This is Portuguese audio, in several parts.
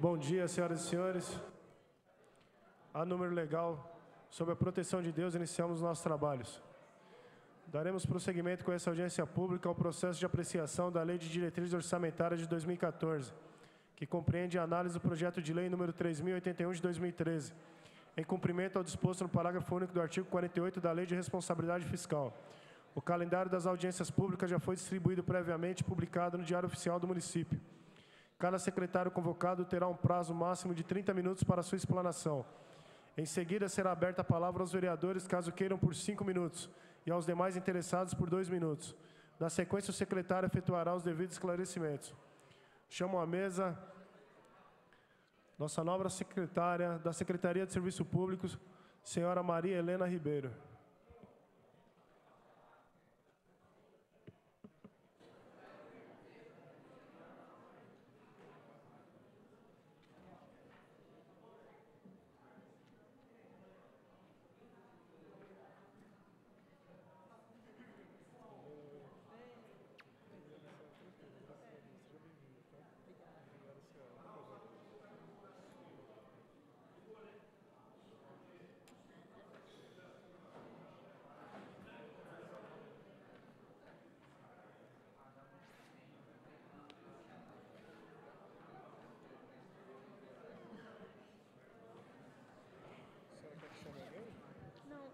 Bom dia, senhoras e senhores. A número legal, sob a proteção de Deus, iniciamos nossos trabalhos. Daremos prosseguimento com essa audiência pública ao processo de apreciação da Lei de Diretrizes Orçamentárias de 2014, que compreende a análise do projeto de lei número 3.081 de 2013, em cumprimento ao disposto no parágrafo único do artigo 48 da Lei de Responsabilidade Fiscal. O calendário das audiências públicas já foi distribuído previamente e publicado no Diário Oficial do Município. Cada secretário convocado terá um prazo máximo de 30 minutos para sua explanação. Em seguida, será aberta a palavra aos vereadores, caso queiram, por 5 minutos, e aos demais interessados por 2 minutos. Na sequência, o secretário efetuará os devidos esclarecimentos. Chamo à mesa nossa nova secretária da Secretaria de Serviços Públicos, senhora Maria Helena Ribeiro.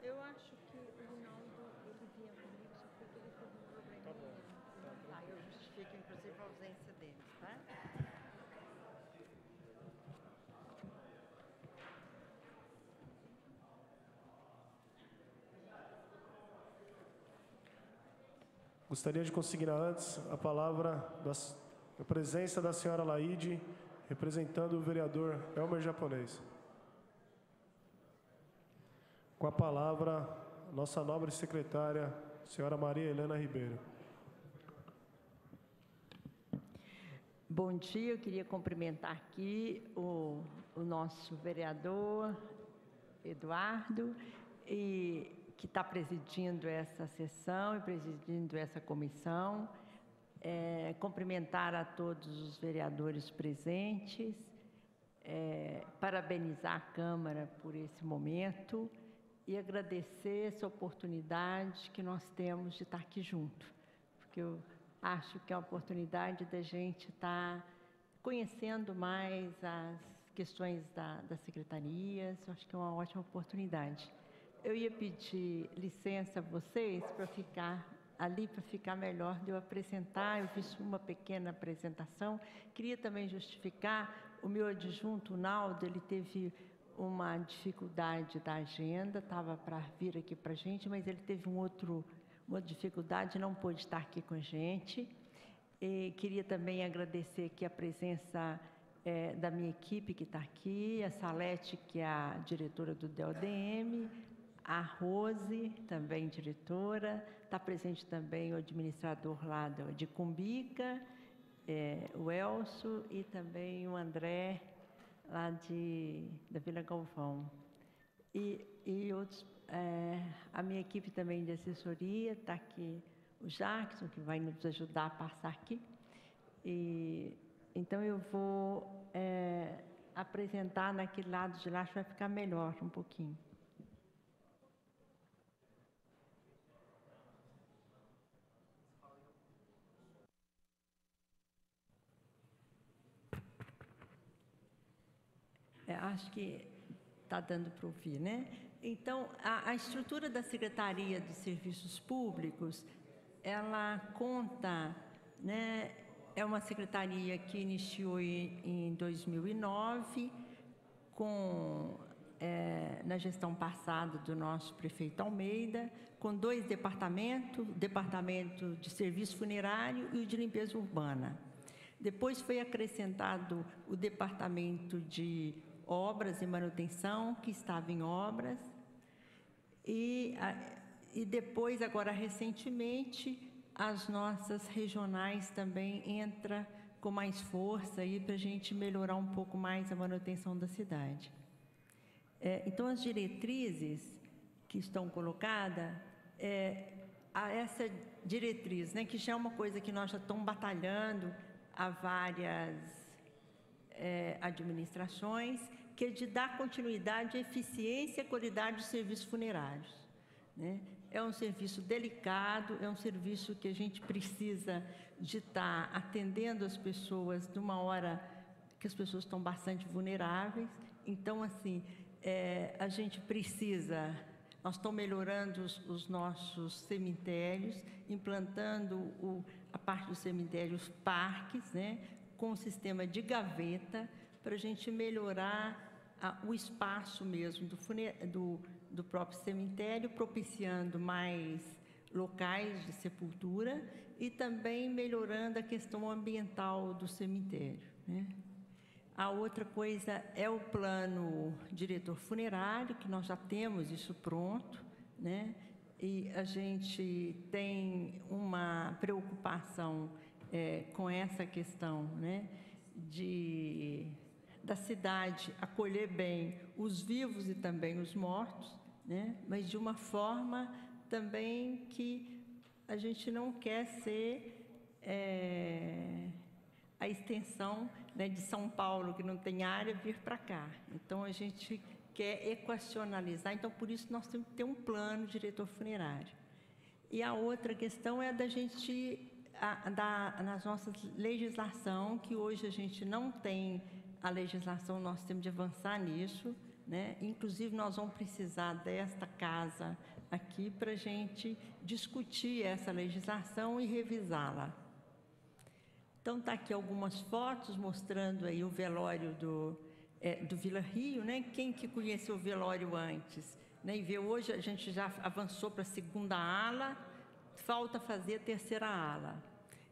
Eu acho que o Rinaldo, ele vinha comigo, só porque ele teve um problema. Tá bom. Tá, eu justifico, inclusive, a ausência deles, tá? Gostaria de consignar antes a palavra da presença da senhora Laide, representando o vereador Elmer Japonês. Com a palavra, nossa nobre secretária, senhora Maria Helena Ribeiro. Bom dia, eu queria cumprimentar aqui o nosso vereador Eduardo, que está presidindo essa sessão e presidindo essa comissão. Cumprimentar a todos os vereadores presentes, parabenizar a Câmara por esse momento e agradecer essa oportunidade que nós temos de estar aqui junto, porque eu acho que é uma oportunidade da gente estar conhecendo mais as questões das secretarias. Eu acho que é uma ótima oportunidade. Eu ia pedir licença a vocês para ficar ali, para ficar melhor de eu apresentar. Eu fiz uma pequena apresentação. Queria também justificar o meu adjunto, o Naldo, ele teve uma dificuldade da agenda, estava para vir aqui para a gente, mas ele teve uma dificuldade, não pôde estar aqui com a gente. E queria também agradecer aqui a presença da minha equipe que está aqui, a Salete, que é a diretora do DELDM, a Rose, também diretora, está presente também o administrador lá de Cumbica, o Elcio e também o André, lá da Vila Galvão. E outros, a minha equipe também de assessoria, está aqui o Jackson, que vai nos ajudar a passar aqui. Então, eu vou apresentar naquele lado de lá, acho que vai ficar melhor um pouquinho. Acho que está dando para ouvir, né? Então, a estrutura da Secretaria de Serviços Públicos, ela conta, né? É uma secretaria que iniciou em 2009, na gestão passada do nosso prefeito Almeida, com 2 departamentos, o Departamento de Serviço Funerário e o de Limpeza Urbana. Depois foi acrescentado o Departamento de Obras e Manutenção, que estava em obras, e depois, agora recentemente, as nossas regionais também entram com mais força para a gente melhorar um pouco mais a manutenção da cidade. Então, as diretrizes que estão colocadas, essa diretriz, né, que já é uma coisa que nós já estamos batalhando há várias administrações, que é de dar continuidade à eficiência e à qualidade dos serviços funerários, né? É um serviço delicado, é um serviço que a gente precisa de estar atendendo as pessoas numa hora que as pessoas estão bastante vulneráveis. Então, assim, a gente precisa... Nós estamos melhorando os nossos cemitérios, implantando a parte dos cemitérios parques, né, com o sistema de gaveta, para a gente melhorar o espaço mesmo do próprio cemitério, propiciando mais locais de sepultura e também melhorando a questão ambiental do cemitério, né? A outra coisa é o plano diretor funerário, que nós já temos isso pronto, né? E a gente tem uma preocupação com essa questão, né? Da cidade acolher bem os vivos e também os mortos, né? Mas de uma forma também que a gente não quer ser a extensão, né, de São Paulo, que não tem área, vir para cá. Então, a gente quer equacionalizar, então, por isso, nós temos que ter um plano diretor funerário. E a outra questão é da gente, nas nossas legislação, que hoje a gente não tem a legislação, nós temos de avançar nisso, né? Inclusive, nós vamos precisar desta casa aqui para a gente discutir essa legislação e revisá-la. Então, está aqui algumas fotos mostrando aí o velório do Vila Rio, né? Quem que conheceu o velório antes, né? E vê, hoje a gente já avançou para a segunda ala, falta fazer a terceira ala.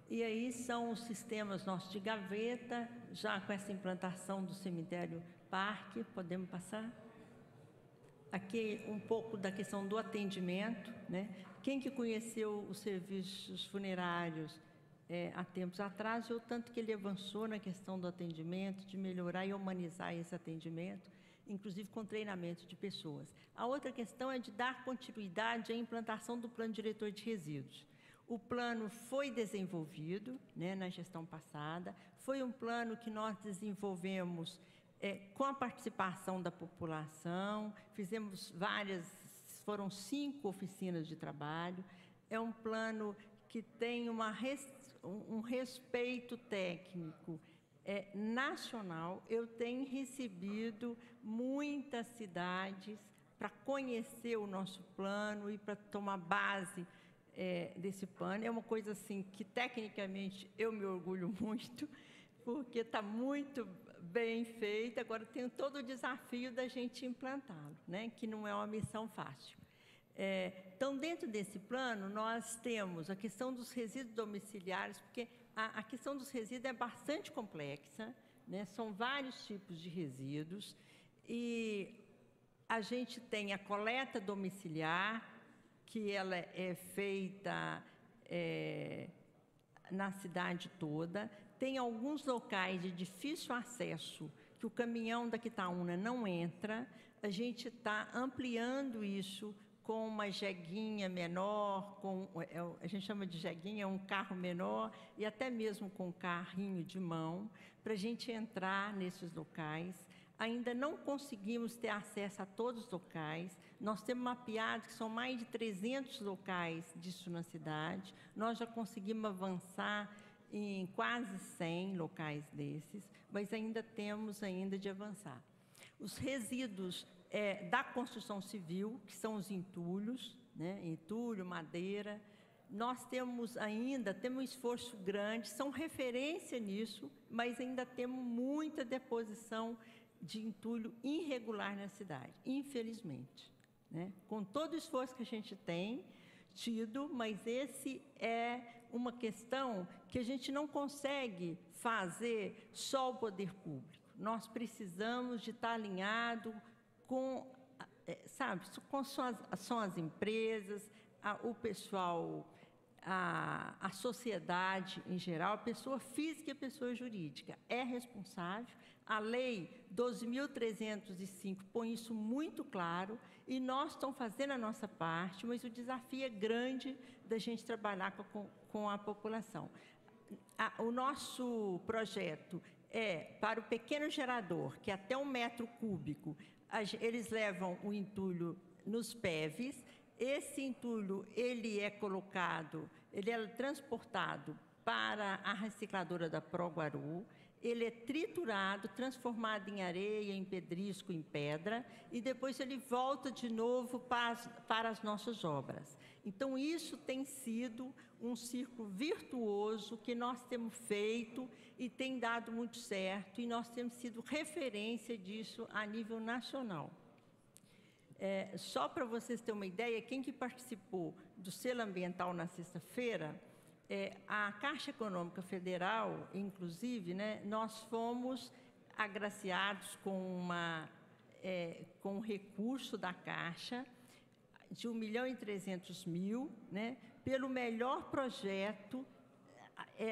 E aí são os sistemas nossos de gaveta, já com essa implantação do cemitério parque. Podemos passar? Aqui um pouco da questão do atendimento, né? Quem que conheceu os serviços funerários há tempos atrás, e o tanto que ele avançou na questão do atendimento, de melhorar e humanizar esse atendimento, inclusive com treinamento de pessoas. A outra questão é de dar continuidade à implantação do plano diretor de resíduos. O plano foi desenvolvido, né, na gestão passada, foi um plano que nós desenvolvemos com a participação da população, fizemos foram 5 oficinas de trabalho. É um plano que tem um respeito técnico nacional. Eu tenho recebido muitas cidades para conhecer o nosso plano e para tomar base desse plano. É uma coisa assim que tecnicamente eu me orgulho muito, porque está muito bem feito. Agora tem todo o desafio da gente implantá-lo, né? Que não é uma missão fácil. Então, dentro desse plano, nós temos a questão dos resíduos domiciliares, porque a questão dos resíduos é bastante complexa, né? São vários tipos de resíduos, e a gente tem a coleta domiciliar, que ela é feita na cidade toda. Tem alguns locais de difícil acesso que o caminhão da Quitaúna não entra. A gente está ampliando isso com uma jeguinha menor, a gente chama de jeguinha, um carro menor, e até mesmo com um carrinho de mão, para a gente entrar nesses locais. Ainda não conseguimos ter acesso a todos os locais. Nós temos mapeado que são mais de 300 locais disso na cidade. Nós já conseguimos avançar em quase 100 locais desses, mas ainda temos de avançar. Os resíduos da construção civil, que são os entulhos, né? Entulho, madeira. Nós temos um esforço grande, são referência nisso, mas ainda temos muita deposição de entulho irregular na cidade, infelizmente, né? Com todo o esforço que a gente tem tido, mas esse é uma questão que a gente não consegue fazer só o poder público. Nós precisamos de estar alinhado com, são as empresas, o pessoal, a sociedade em geral, a pessoa física e a pessoa jurídica é responsável. A Lei 12.305 põe isso muito claro, e nós estamos fazendo a nossa parte, mas o desafio é grande da gente trabalhar com a população. O nosso projeto para o pequeno gerador, que é até 1 metro cúbico, eles levam o entulho nos PEVs. Esse entulho, ele é transportado para a recicladora da Proguaru, ele é triturado, transformado em areia, em pedrisco, em pedra, e depois ele volta de novo para as nossas obras. Então, isso tem sido um círculo virtuoso que nós temos feito e tem dado muito certo, e nós temos sido referência disso a nível nacional. Só para vocês terem uma ideia, quem que participou do selo ambiental na sexta-feira, a Caixa Econômica Federal, inclusive, né, nós fomos agraciados com um recurso da Caixa de R$ 1.300.000, né, pelo melhor projeto.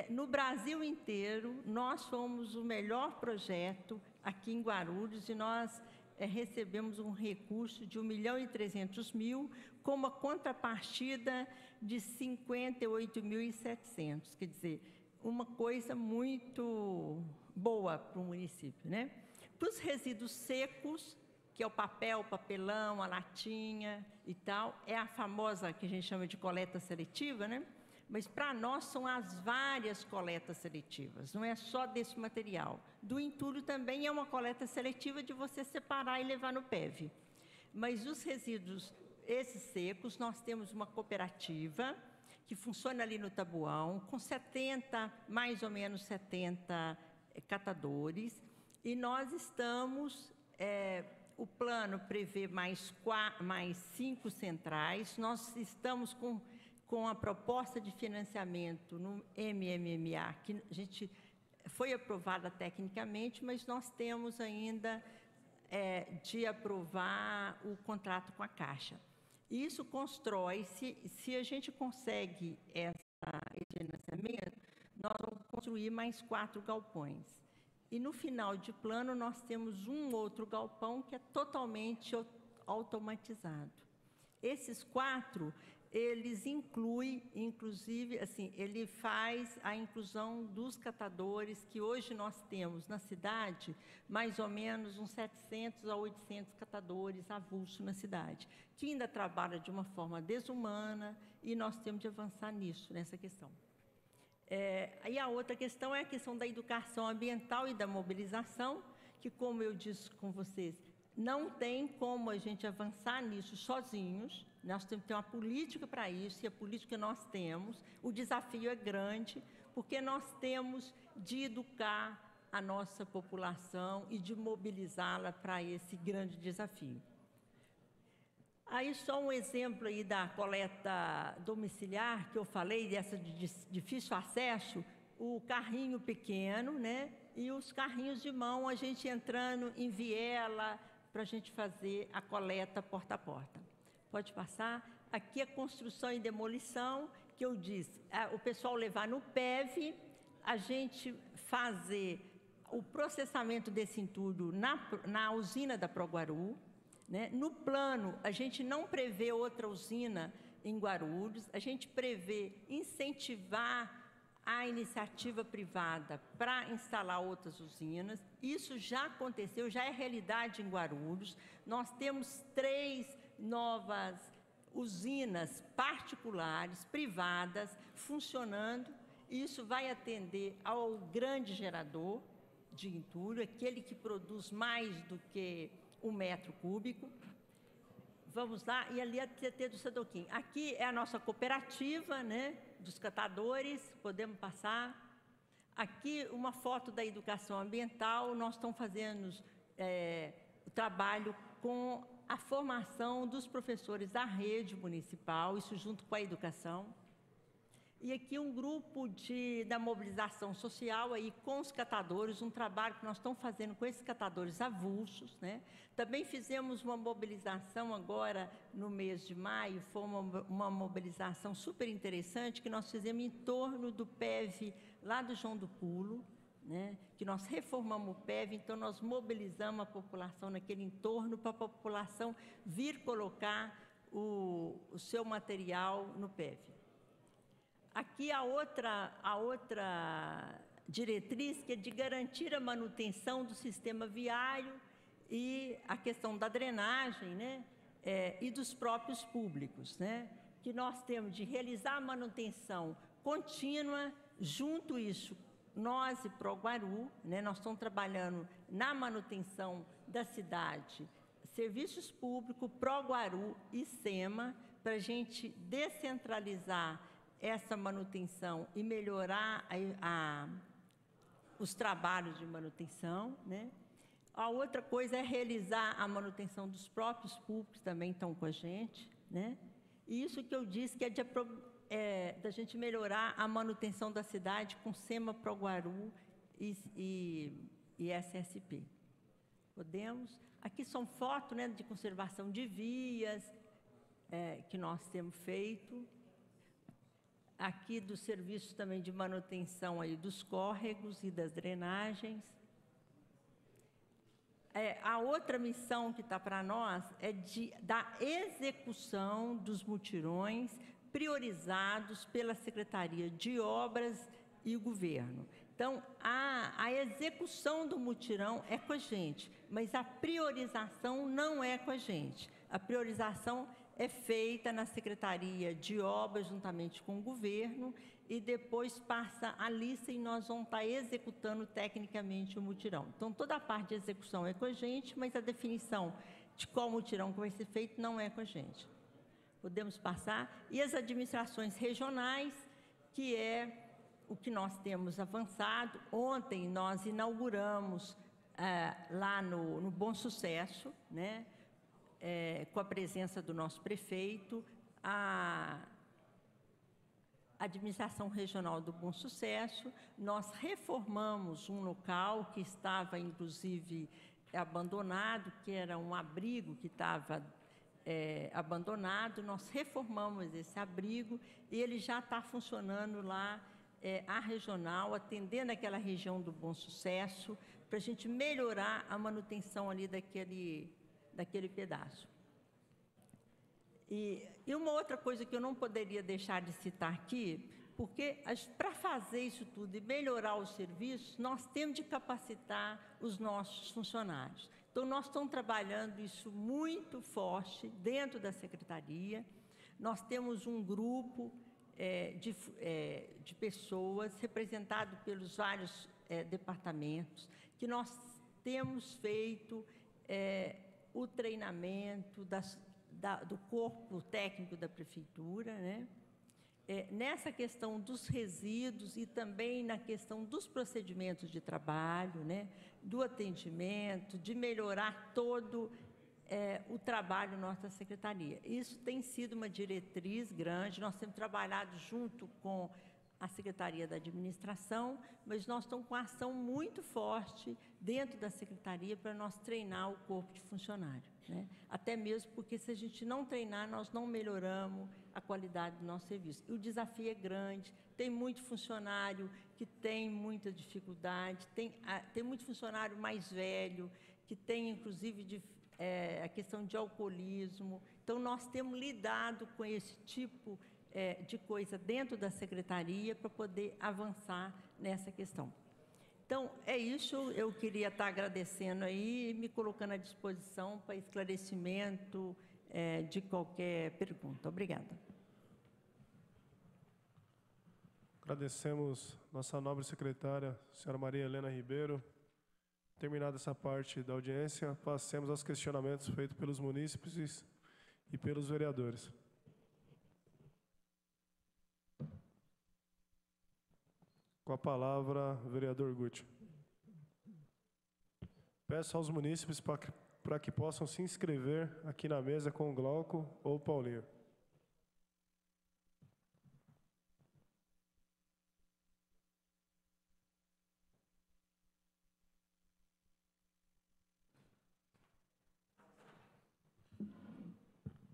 No Brasil inteiro, nós fomos o melhor projeto aqui em Guarulhos, e nós recebemos um recurso de R$ 1.300.000 com uma contrapartida de R$ 58.700, quer dizer, uma coisa muito boa para o município, né? Para os resíduos secos, que é o papel, o papelão, a latinha e tal, é a famosa que a gente chama de coleta seletiva, né? Mas para nós são as várias coletas seletivas, não é só desse material. Do entulho também é uma coleta seletiva de você separar e levar no PEV. Mas os resíduos, esses secos, nós temos uma cooperativa que funciona ali no Taboão, com mais ou menos 70 catadores, e nós estamos, o plano prevê mais 5 centrais, nós estamos com a proposta de financiamento no MMMA, que a gente foi aprovada tecnicamente, mas nós temos ainda de aprovar o contrato com a Caixa. Isso constrói, se a gente consegue esse financiamento, nós vamos construir mais 4 galpões. E no final de plano, nós temos um outro galpão que é totalmente automatizado. Esses 4, eles incluem, inclusive, assim, ele faz a inclusão dos catadores, que hoje nós temos na cidade, mais ou menos uns 700 a 800 catadores avulsos na cidade, que ainda trabalham de uma forma desumana, e nós temos de avançar nisso, nessa questão. E a outra questão é a questão da educação ambiental e da mobilização, que, como eu disse com vocês, não tem como a gente avançar nisso sozinhos, nós temos que ter uma política para isso, e a política nós temos. O desafio é grande, porque nós temos de educar a nossa população e de mobilizá-la para esse grande desafio. Aí só um exemplo aí da coleta domiciliar, que eu falei, dessa de difícil acesso, o carrinho pequeno, né? E os carrinhos de mão, a gente entrando em viela, para a gente fazer a coleta porta a porta. Pode passar. Aqui é construção e demolição, que eu disse, o pessoal levar no PEV, a gente fazer o processamento desse entulho na usina da Proguaru, né? No plano, a gente não prevê outra usina em Guarulhos, a gente prevê incentivar a iniciativa privada para instalar outras usinas. Isso já aconteceu, já é realidade em Guarulhos. Nós temos 3 novas usinas particulares, privadas, funcionando. Isso vai atender ao grande gerador de entulho, aquele que produz mais do que 1 metro cúbico. Vamos lá, e ali a TT do Sadoquim. Aqui é a nossa cooperativa, né, dos catadores, podemos passar. Aqui uma foto da educação ambiental, nós estamos fazendo o trabalho com a formação dos professores da rede municipal, isso junto com a educação. E aqui um grupo da mobilização social aí com os catadores, um trabalho que nós estamos fazendo com esses catadores avulsos, né? Também fizemos uma mobilização agora no mês de maio, foi uma mobilização super interessante que nós fizemos em torno do PEV lá do João do Pulo, né? Que nós reformamos o PEV, então nós mobilizamos a população naquele entorno para a população vir colocar o seu material no PEV. Aqui a outra diretriz que é de garantir a manutenção do sistema viário e a questão da drenagem, né? E dos próprios públicos, né? Que nós temos de realizar a manutenção contínua, junto isso, nós e Proguaru, né? Nós estamos trabalhando na manutenção da cidade, serviços públicos, Proguaru e SEMA, para a gente descentralizar essa manutenção e melhorar os trabalhos de manutenção, né? A outra coisa é realizar a manutenção dos próprios públicos, também estão com a gente, né? E isso que eu disse que da gente melhorar a manutenção da cidade com SEMA, Proguaru e SSP. Podemos? Aqui são fotos, né, de conservação de vias que nós temos feito. Aqui dos serviços também de manutenção aí dos córregos e das drenagens. A outra missão que está para nós é da execução dos mutirões priorizados pela Secretaria de Obras e o Governo. Então, a execução do mutirão é com a gente, mas a priorização não é com a gente. A priorização é feita na Secretaria de Obras, juntamente com o Governo, e depois passa a lista e nós vamos estar executando tecnicamente o mutirão. Então, toda a parte de execução é com a gente, mas a definição de qual mutirão que vai ser feito não é com a gente. Podemos passar. E as administrações regionais, que é o que nós temos avançado. Ontem nós inauguramos lá no Bom Sucesso, né, com a presença do nosso prefeito, a administração regional do Bom Sucesso. Nós reformamos um local que estava, inclusive, abandonado, que era um abrigo que estava abandonado. Nós reformamos esse abrigo e ele já está funcionando lá, a regional, atendendo aquela região do Bom Sucesso, para a gente melhorar a manutenção ali daquele pedaço. E uma outra coisa que eu não poderia deixar de citar aqui, porque para fazer isso tudo e melhorar os serviços, nós temos de capacitar os nossos funcionários. Então, nós estamos trabalhando isso muito forte dentro da Secretaria. Nós temos um grupo de pessoas representado pelos vários departamentos, que nós temos feito o treinamento do corpo técnico da Prefeitura, né? Nessa questão dos resíduos e também na questão dos procedimentos de trabalho, né? Do atendimento, de melhorar todo o trabalho da nossa Secretaria. Isso tem sido uma diretriz grande, nós temos trabalhado junto com a Secretaria da Administração, mas nós estamos com uma ação muito forte dentro da Secretaria para nós treinar o corpo de funcionário, né? Até mesmo porque, se a gente não treinar, nós não melhoramos a qualidade do nosso serviço. E o desafio é grande, tem muito funcionário que tem muita dificuldade, tem muito funcionário mais velho, que tem, inclusive, a questão de alcoolismo. Então, nós temos lidado com esse tipo de coisa dentro da Secretaria para poder avançar nessa questão. Então, é isso. Eu queria estar agradecendo aí e me colocando à disposição para esclarecimento de qualquer pergunta. Obrigada. Agradecemos nossa nobre secretária, senhora Maria Helena Ribeiro. Terminada essa parte da audiência, passemos aos questionamentos feitos pelos munícipes e pelos vereadores. Com a palavra, vereador Guti. Peço aos munícipes para que possam se inscrever aqui na mesa com o Glauco ou o Paulinho.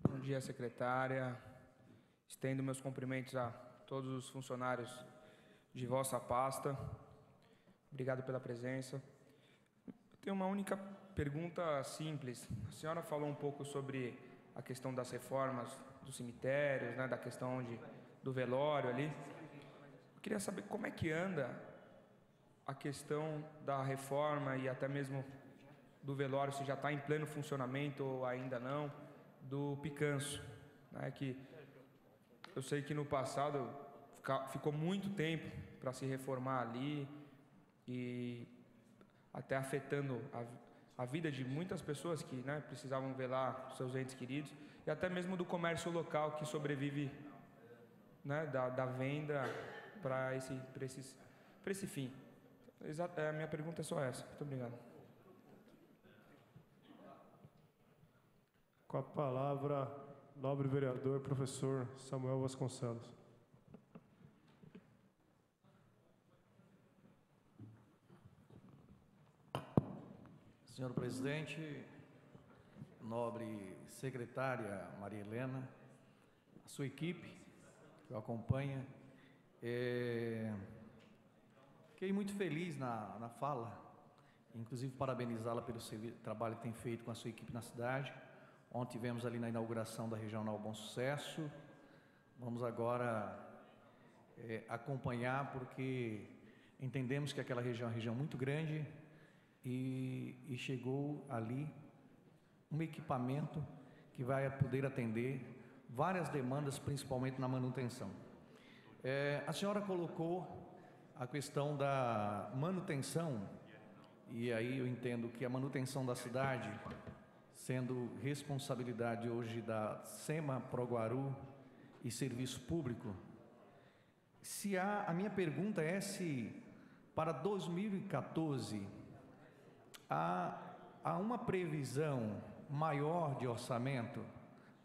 Bom dia, secretária. Estendo meus cumprimentos a todos os funcionários de vossa pasta. Obrigado pela presença. Eu tenho uma única pergunta simples. A senhora falou um pouco sobre a questão das reformas dos cemitérios, né, da questão do velório ali. Eu queria saber como é que anda a questão da reforma e até mesmo do velório, se já está em pleno funcionamento ou ainda não, do Picanço, né, que eu sei que no passado ficou muito tempo para se reformar ali e até afetando a vida de muitas pessoas que, né, precisavam velar seus entes queridos, e até mesmo do comércio local que sobrevive, né, da venda para esse fim. A minha pergunta é só essa. Muito obrigado. Com a palavra, nobre vereador, professor Samuel Vasconcelos. Senhor presidente, nobre secretária Maria Helena, a sua equipe que o acompanha, fiquei muito feliz na fala, inclusive parabenizá-la pelo trabalho que tem feito com a sua equipe na cidade. Ontem tivemos ali na inauguração da Regional Bom Sucesso. Vamos agora acompanhar, porque entendemos que aquela região é uma região muito grande e chegou ali um equipamento que vai poder atender várias demandas, principalmente na manutenção. A senhora colocou a questão da manutenção, e aí eu entendo que a manutenção da cidade, sendo responsabilidade hoje da SEMA Proguaru e Serviço Público, a minha pergunta é se para 2014 há uma previsão maior de orçamento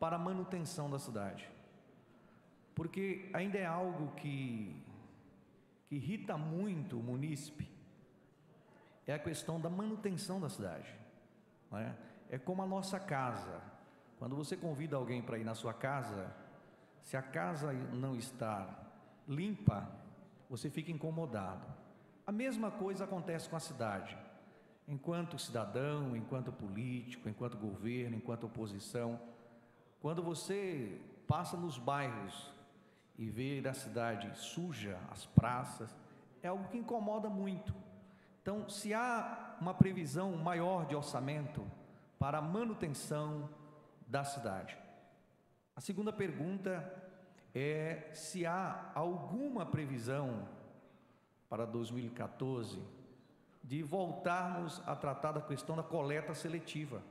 para a manutenção da cidade, porque ainda é algo que irrita muito o munícipe, é a questão da manutenção da cidade, não é? É como a nossa casa. Quando você convida alguém para ir na sua casa, se a casa não está limpa, você fica incomodado. A mesma coisa acontece com a cidade. Enquanto cidadão, enquanto político, enquanto governo, enquanto oposição, quando você passa nos bairros e vê a cidade suja, as praças, é algo que incomoda muito. Então, se há uma previsão maior de orçamento para a manutenção da cidade. A segunda pergunta é se há alguma previsão para 2014 de voltarmos a tratar da questão da coleta seletiva.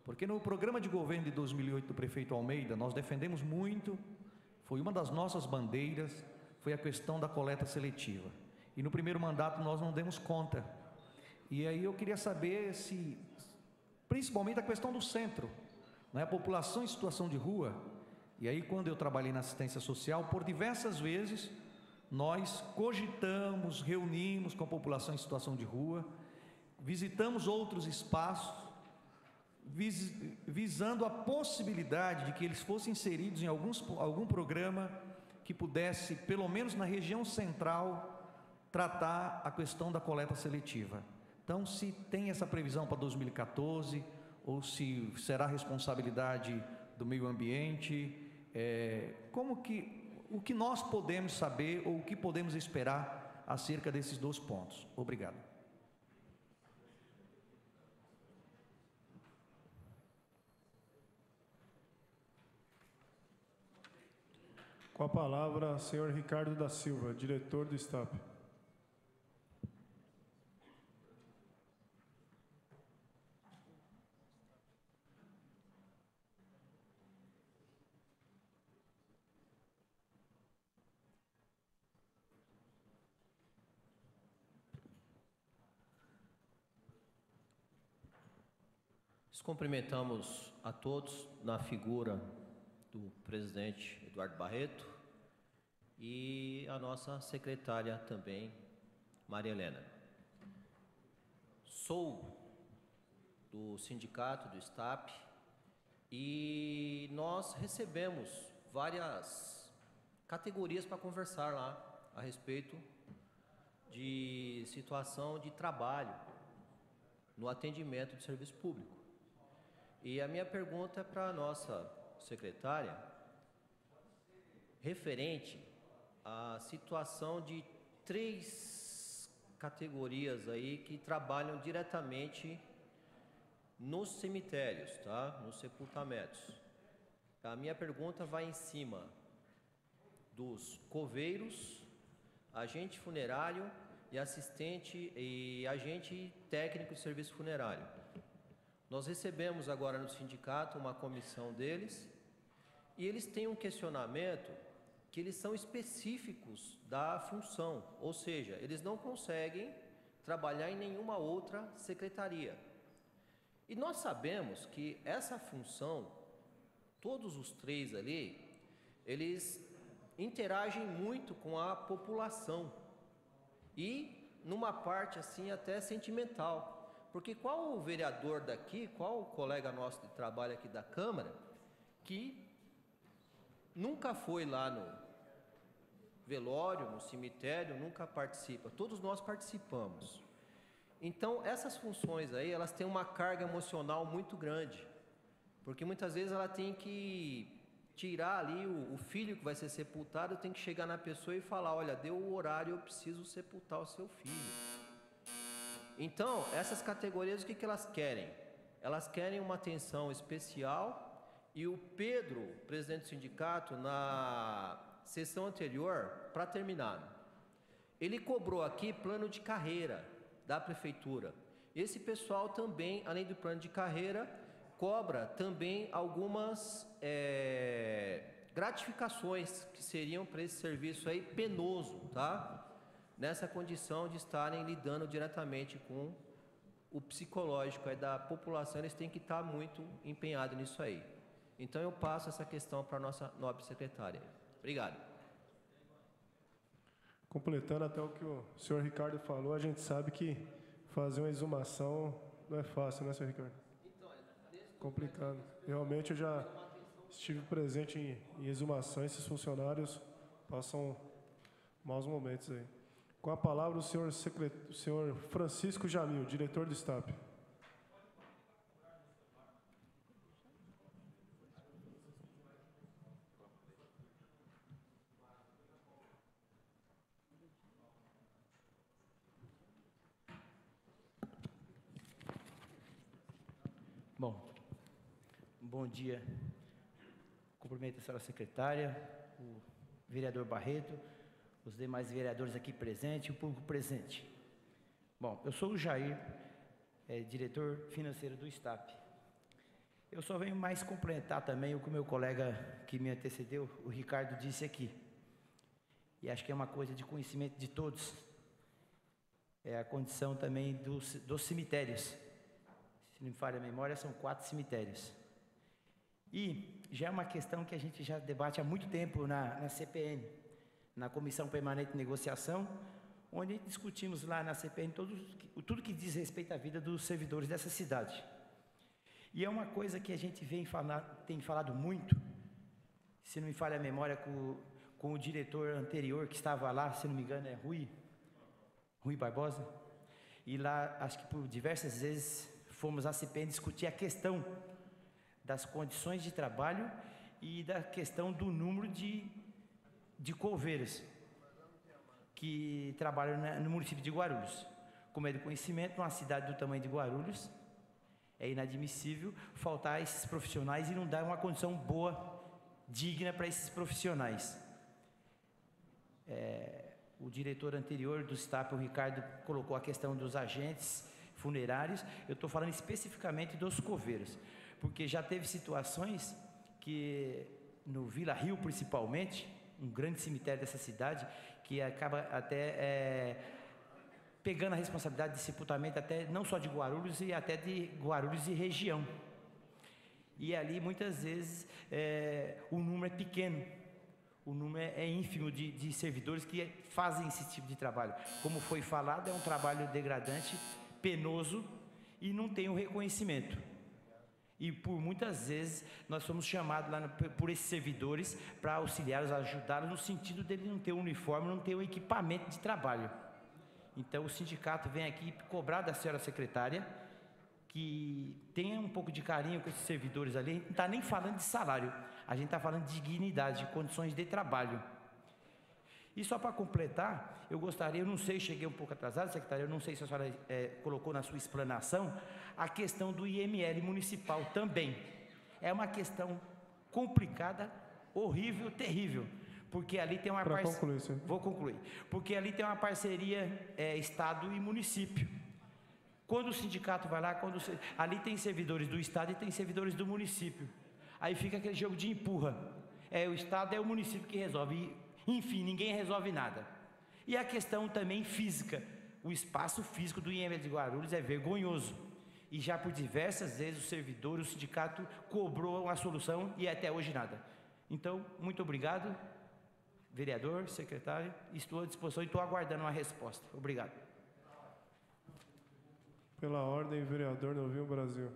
Porque no programa de governo de 2008 do prefeito Almeida, nós defendemos muito, foi uma das nossas bandeiras, foi a questão da coleta seletiva. E no primeiro mandato nós não demos conta. E aí eu queria saber se, principalmente a questão do centro, né, a população em situação de rua. E aí quando eu trabalhei na assistência social, por diversas vezes, nós cogitamos, reunimos com a população em situação de rua, visitamos outros espaços, visando a possibilidade de que eles fossem inseridos em algum programa que pudesse, pelo menos na região central, tratar a questão da coleta seletiva. Então, se tem essa previsão para 2014, ou se será responsabilidade do meio ambiente, o que nós podemos saber ou o que podemos esperar acerca desses dois pontos? Obrigado. Com a palavra, senhor Ricardo da Silva, diretor do STAP. Cumprimentamos a todos na figura do presidente Eduardo Barreto e a nossa secretária também, Maria Helena. Sou do sindicato do STAP e nós recebemos várias categorias para conversar lá a respeito de situação de trabalho no atendimento de serviço público. E a minha pergunta é para a nossa secretária, referente à situação de 3 categorias aí que trabalham diretamente nos cemitérios, tá? Nos sepultamentos. A minha pergunta vai em cima dos coveiros, agente funerário e assistente e agente técnico de serviço funerário. Nós recebemos agora no sindicato uma comissão deles e eles têm um questionamento que eles são específicos da função, ou seja, eles não conseguem trabalhar em nenhuma outra secretaria. E nós sabemos que essa função, todos os três ali, eles interagem muito com a população e numa parte assim até sentimental. Porque qual o vereador daqui, qual o colega nosso de trabalho aqui da Câmara, que nunca foi lá no velório, no cemitério, nunca participa? Todos nós participamos. Então, essas funções aí, elas têm uma carga emocional muito grande, porque muitas vezes ela tem que tirar ali o filho que vai ser sepultado, tem que chegar na pessoa e falar, olha, deu o horário, eu preciso sepultar o seu filho. Então, essas categorias, o que elas querem? Elas querem uma atenção especial e o Pedro, presidente do sindicato, na sessão anterior, para terminar, ele cobrou aqui plano de carreira da prefeitura. Esse pessoal também, além do plano de carreira, cobra também algumas gratificações que seriam para esse serviço aí penoso, tá? Nessa condição de estarem lidando diretamente com o psicológico aí da população, eles têm que estar muito empenhados nisso aí. Então eu passo essa questão para a nossa nobre secretária. Obrigado. Completando até o que o senhor Ricardo falou, a gente sabe que fazer uma exumação não é fácil, né, senhor Ricardo? Complicado. Realmente eu já estive presente em exumações, esses funcionários passam maus momentos aí. Com a palavra o senhor Francisco Jamil, diretor do STAP. Bom dia. Cumprimento a senhora secretária, o vereador Barreto, os demais vereadores aqui presentes e o público presente. Bom, eu sou o Jair, diretor financeiro do STAP. Eu só venho mais complementar também o que o meu colega que me antecedeu, o Ricardo, disse aqui. E acho que é uma coisa de conhecimento de todos. É a condição também dos cemitérios. Se não me falha a memória, são 4 cemitérios. E já é uma questão que a gente já debate há muito tempo na CPN, na Comissão Permanente de Negociação, onde discutimos lá na CPN tudo que diz respeito à vida dos servidores dessa cidade. E é uma coisa que a gente tem falado muito, se não me falha a memória, com o diretor anterior que estava lá, se não me engano é Rui Barbosa, e lá acho que por diversas vezes fomos à CPN discutir a questão das condições de trabalho e da questão do número de coveiros que trabalham no município de Guarulhos. Como é do conhecimento, numa cidade do tamanho de Guarulhos, é inadmissível faltar esses profissionais e não dar uma condição boa, digna para esses profissionais. O diretor anterior do STAP, o Ricardo, colocou a questão dos agentes funerários. Eu estou falando especificamente dos coveiros, porque já teve situações que, no Vila Rio principalmente, um grande cemitério dessa cidade, que acaba até pegando a responsabilidade de sepultamento até não só de Guarulhos, e até de Guarulhos e região. E ali, muitas vezes, o número é pequeno, o número é ínfimo de servidores que fazem esse tipo de trabalho. Como foi falado, é um trabalho degradante, penoso, e não tem o reconhecimento. E por muitas vezes nós somos chamados lá por esses servidores para auxiliá-los, ajudá-los, no sentido dele não ter um uniforme, não ter um equipamento de trabalho. Então o sindicato vem aqui cobrar da senhora secretária que tenha um pouco de carinho com esses servidores ali. A gente não está nem falando de salário, a gente está falando de dignidade, de condições de trabalho. E só para completar, eu gostaria, eu não sei, cheguei um pouco atrasado, secretária, eu não sei se a senhora colocou na sua explanação, a questão do IML municipal também. É uma questão complicada, horrível, terrível, porque ali tem uma Para concluir, sim. Vou concluir. Porque ali tem uma parceria Estado e município. Quando o sindicato vai lá, ali tem servidores do Estado e tem servidores do município. Aí fica aquele jogo de empurra. O Estado é o município que resolve. Enfim, ninguém resolve nada. E a questão também física. O espaço físico do IML de Guarulhos é vergonhoso. E já por diversas vezes o servidor, o sindicato cobrou uma solução e até hoje nada. Então, muito obrigado, vereador, secretário. Estou à disposição e estou aguardando uma resposta. Obrigado. Pela ordem, vereador Novinho Brasil.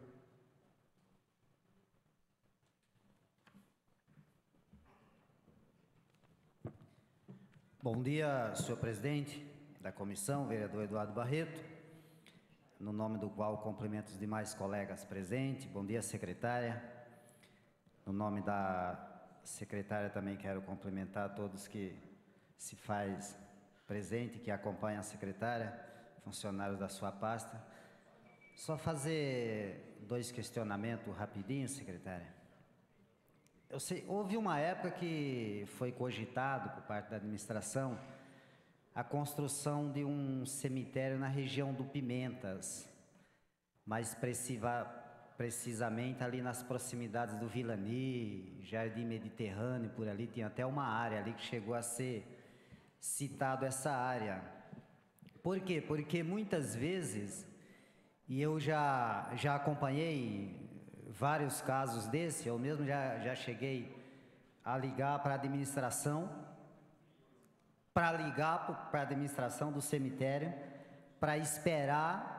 Bom dia, senhor presidente da comissão, vereador Eduardo Barreto, no nome do qual cumprimento os demais colegas presentes. Bom dia, secretária. No nome da secretária também quero cumprimentar todos que se faz presente, que acompanham a secretária, funcionários da sua pasta. Só fazer 2 questionamentos rapidinho, secretária. Eu sei, houve uma época que foi cogitado por parte da administração a construção de um cemitério na região do Pimentas, mais precisamente ali nas proximidades do Vilani, Jardim Mediterrâneo, por ali, tinha até uma área ali que chegou a ser citado essa área. Por quê? Porque muitas vezes, e eu já acompanhei vários casos desse, eu mesmo já cheguei a ligar para a administração, para a administração do cemitério, para esperar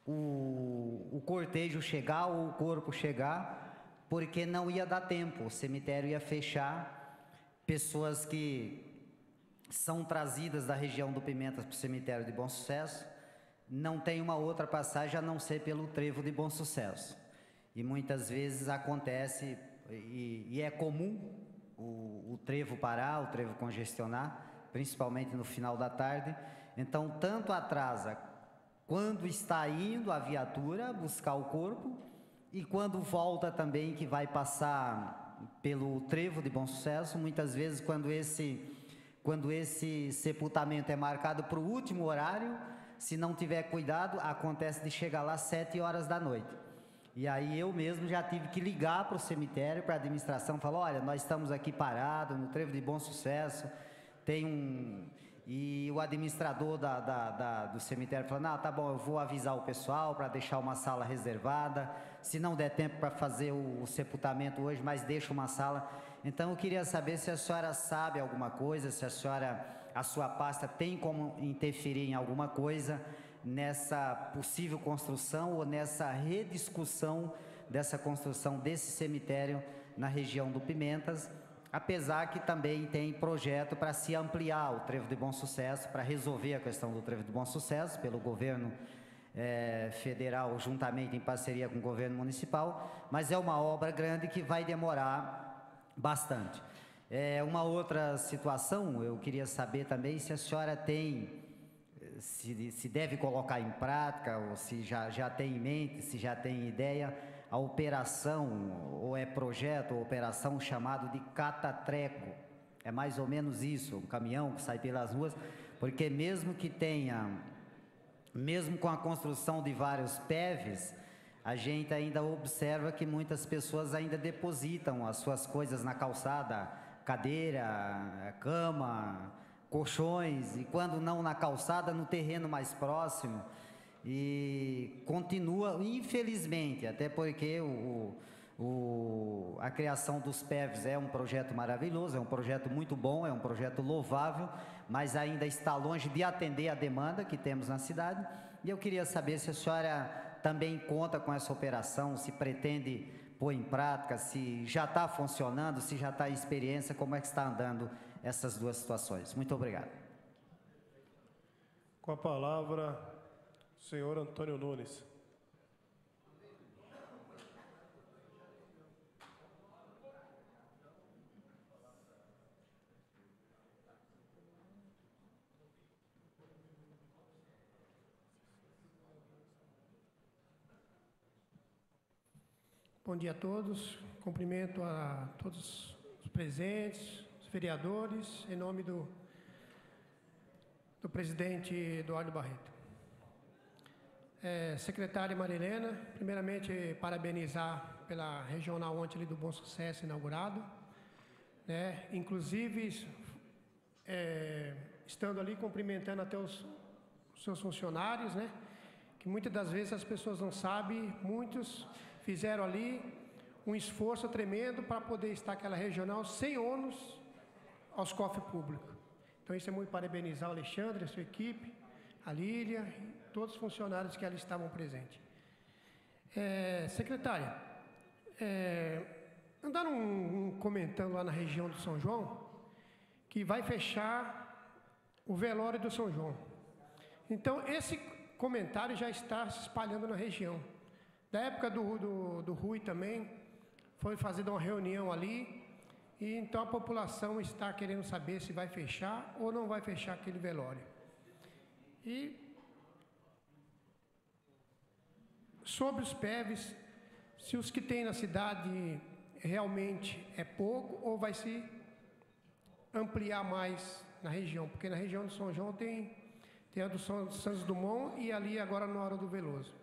o cortejo chegar ou o corpo chegar, porque não ia dar tempo, o cemitério ia fechar. Pessoas que são trazidas da região do Pimentas para o cemitério de Bom Sucesso, não tem uma outra passagem a não ser pelo trevo de Bom Sucesso. E muitas vezes acontece, e é comum o trevo parar, o trevo congestionar, principalmente no final da tarde. Então, tanto atrasa quando está indo a viatura buscar o corpo, e quando volta também, que vai passar pelo trevo de Bom Sucesso. Muitas vezes, quando esse sepultamento é marcado para o último horário, se não tiver cuidado, acontece de chegar lá às 7 horas da noite. E aí eu mesmo já tive que ligar para o cemitério, para a administração, falar: olha, nós estamos aqui parados no trevo de Bom Sucesso, e o administrador do cemitério falou: não, tá bom, eu vou avisar o pessoal para deixar uma sala reservada, se não der tempo para fazer o sepultamento hoje, mas deixa uma sala. Então eu queria saber se a senhora sabe alguma coisa, se a sua pasta tem como interferir em alguma coisa nessa possível construção ou nessa rediscussão dessa construção desse cemitério na região do Pimentas, apesar que também tem projeto para se ampliar o trevo de Bom Sucesso, para resolver a questão do trevo de Bom Sucesso pelo governo federal, juntamente em parceria com o governo municipal, mas é uma obra grande que vai demorar bastante. Uma outra situação, eu queria saber também se a senhora tem, se deve colocar em prática, ou se já tem em mente, se já tem ideia, a operação, ou projeto, ou operação chamado de catatreco. É mais ou menos isso, um caminhão que sai pelas ruas, porque mesmo com a construção de vários PEVs, a gente ainda observa que muitas pessoas ainda depositam as suas coisas na calçada, cadeira, cama, colchões, e quando não na calçada, no terreno mais próximo. E continua, infelizmente, até porque a criação dos PEVs é um projeto maravilhoso, é um projeto muito bom, é um projeto louvável, mas ainda está longe de atender a demanda que temos na cidade. E eu queria saber se a senhora também conta com essa operação, se pretende pôr em prática, se já está funcionando, se já está em experiência, como é que está andando essas duas situações. Muito obrigado. Com a palavra, o senhor Antônio Nunes. Bom dia a todos. Cumprimento a todos os presentes, os vereadores, em nome do presidente Eduardo Barreto. Secretária Maria Helena, primeiramente parabenizar pela regional ontem ali do Bom Sucesso inaugurado, né? Inclusive, estando ali cumprimentando até os seus funcionários, né? Que muitas das vezes as pessoas não sabem, muitos fizeram ali um esforço tremendo para poder estar aquela regional sem ônus aos cofres públicos. Então, isso é muito parabenizar o Alexandre, a sua equipe, a Lília e todos os funcionários que ali estavam presentes. Secretária, andaram comentando lá na região do São João que vai fechar o velório do São João. Então, esse comentário já está se espalhando na região. Da época do Rui também, foi fazer uma reunião ali, e então a população está querendo saber se vai fechar ou não vai fechar aquele velório. E sobre os PEVs, se os que tem na cidade realmente é pouco ou vai se ampliar mais na região, porque na região do São João tem a do Santos Dumont e ali agora na hora do Veloso.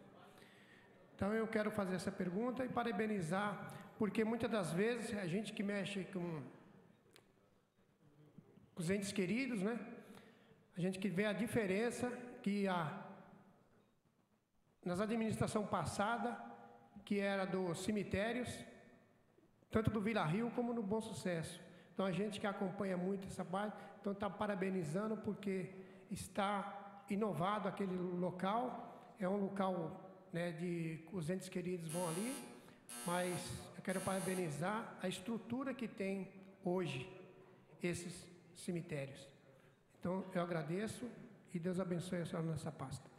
Então eu quero fazer essa pergunta e parabenizar, porque muitas das vezes a gente que mexe com os entes queridos, né? A gente que vê a diferença que nas administrações passadas, que era dos cemitérios, tanto do Vila Rio como no Bom Sucesso. Então a gente que acompanha muito essa parte, então está parabenizando porque está inovado aquele local, é um local, né, os entes queridos vão ali, mas eu quero parabenizar a estrutura que tem hoje esses cemitérios. Então eu agradeço e Deus abençoe a senhora nessa pasta.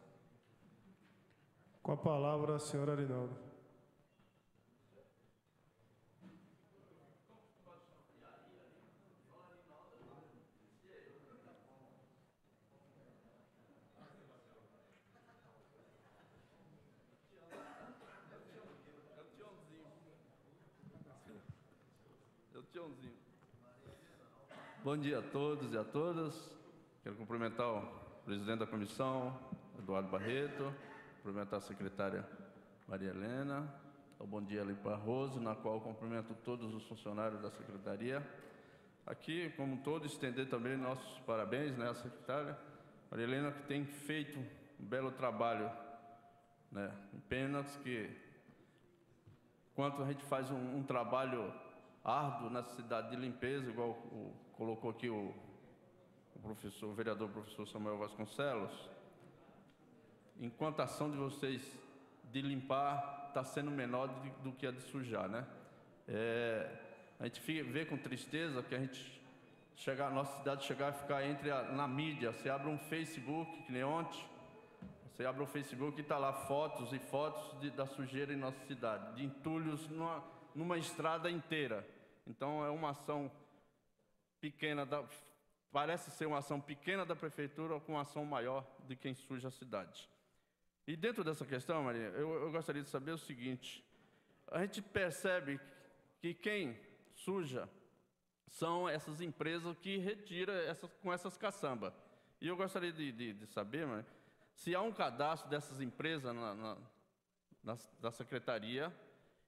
Com a palavra, a senhora Arinaldo. Bom dia a todos e a todas. Quero cumprimentar o presidente da comissão, Eduardo Barreto, cumprimentar a secretária Maria Helena, o bom dia ali para Rose, na qual cumprimento todos os funcionários da secretaria. Aqui, como todo, estender também nossos parabéns, né, à secretária Maria Helena, que tem feito um belo trabalho, né, apenas que, enquanto a gente faz um trabalho árduo na cidade de limpeza, igual colocou aqui o vereador professor Samuel Vasconcelos, enquanto a ação de vocês de limpar está sendo menor do que a de sujar, né? A gente vê com tristeza que a nossa cidade chegar a ficar na mídia. Você abre um Facebook, que nem ontem, você abre o Facebook e está lá fotos e fotos da sujeira em nossa cidade, de entulhos numa estrada inteira. Então é uma ação pequena, parece ser uma ação pequena da prefeitura com uma ação maior de quem suja a cidade. E dentro dessa questão, Maria, eu gostaria de saber o seguinte: a gente percebe que quem suja são essas empresas que retiram com essas caçambas. E eu gostaria de saber, Maria, se há um cadastro dessas empresas da secretaria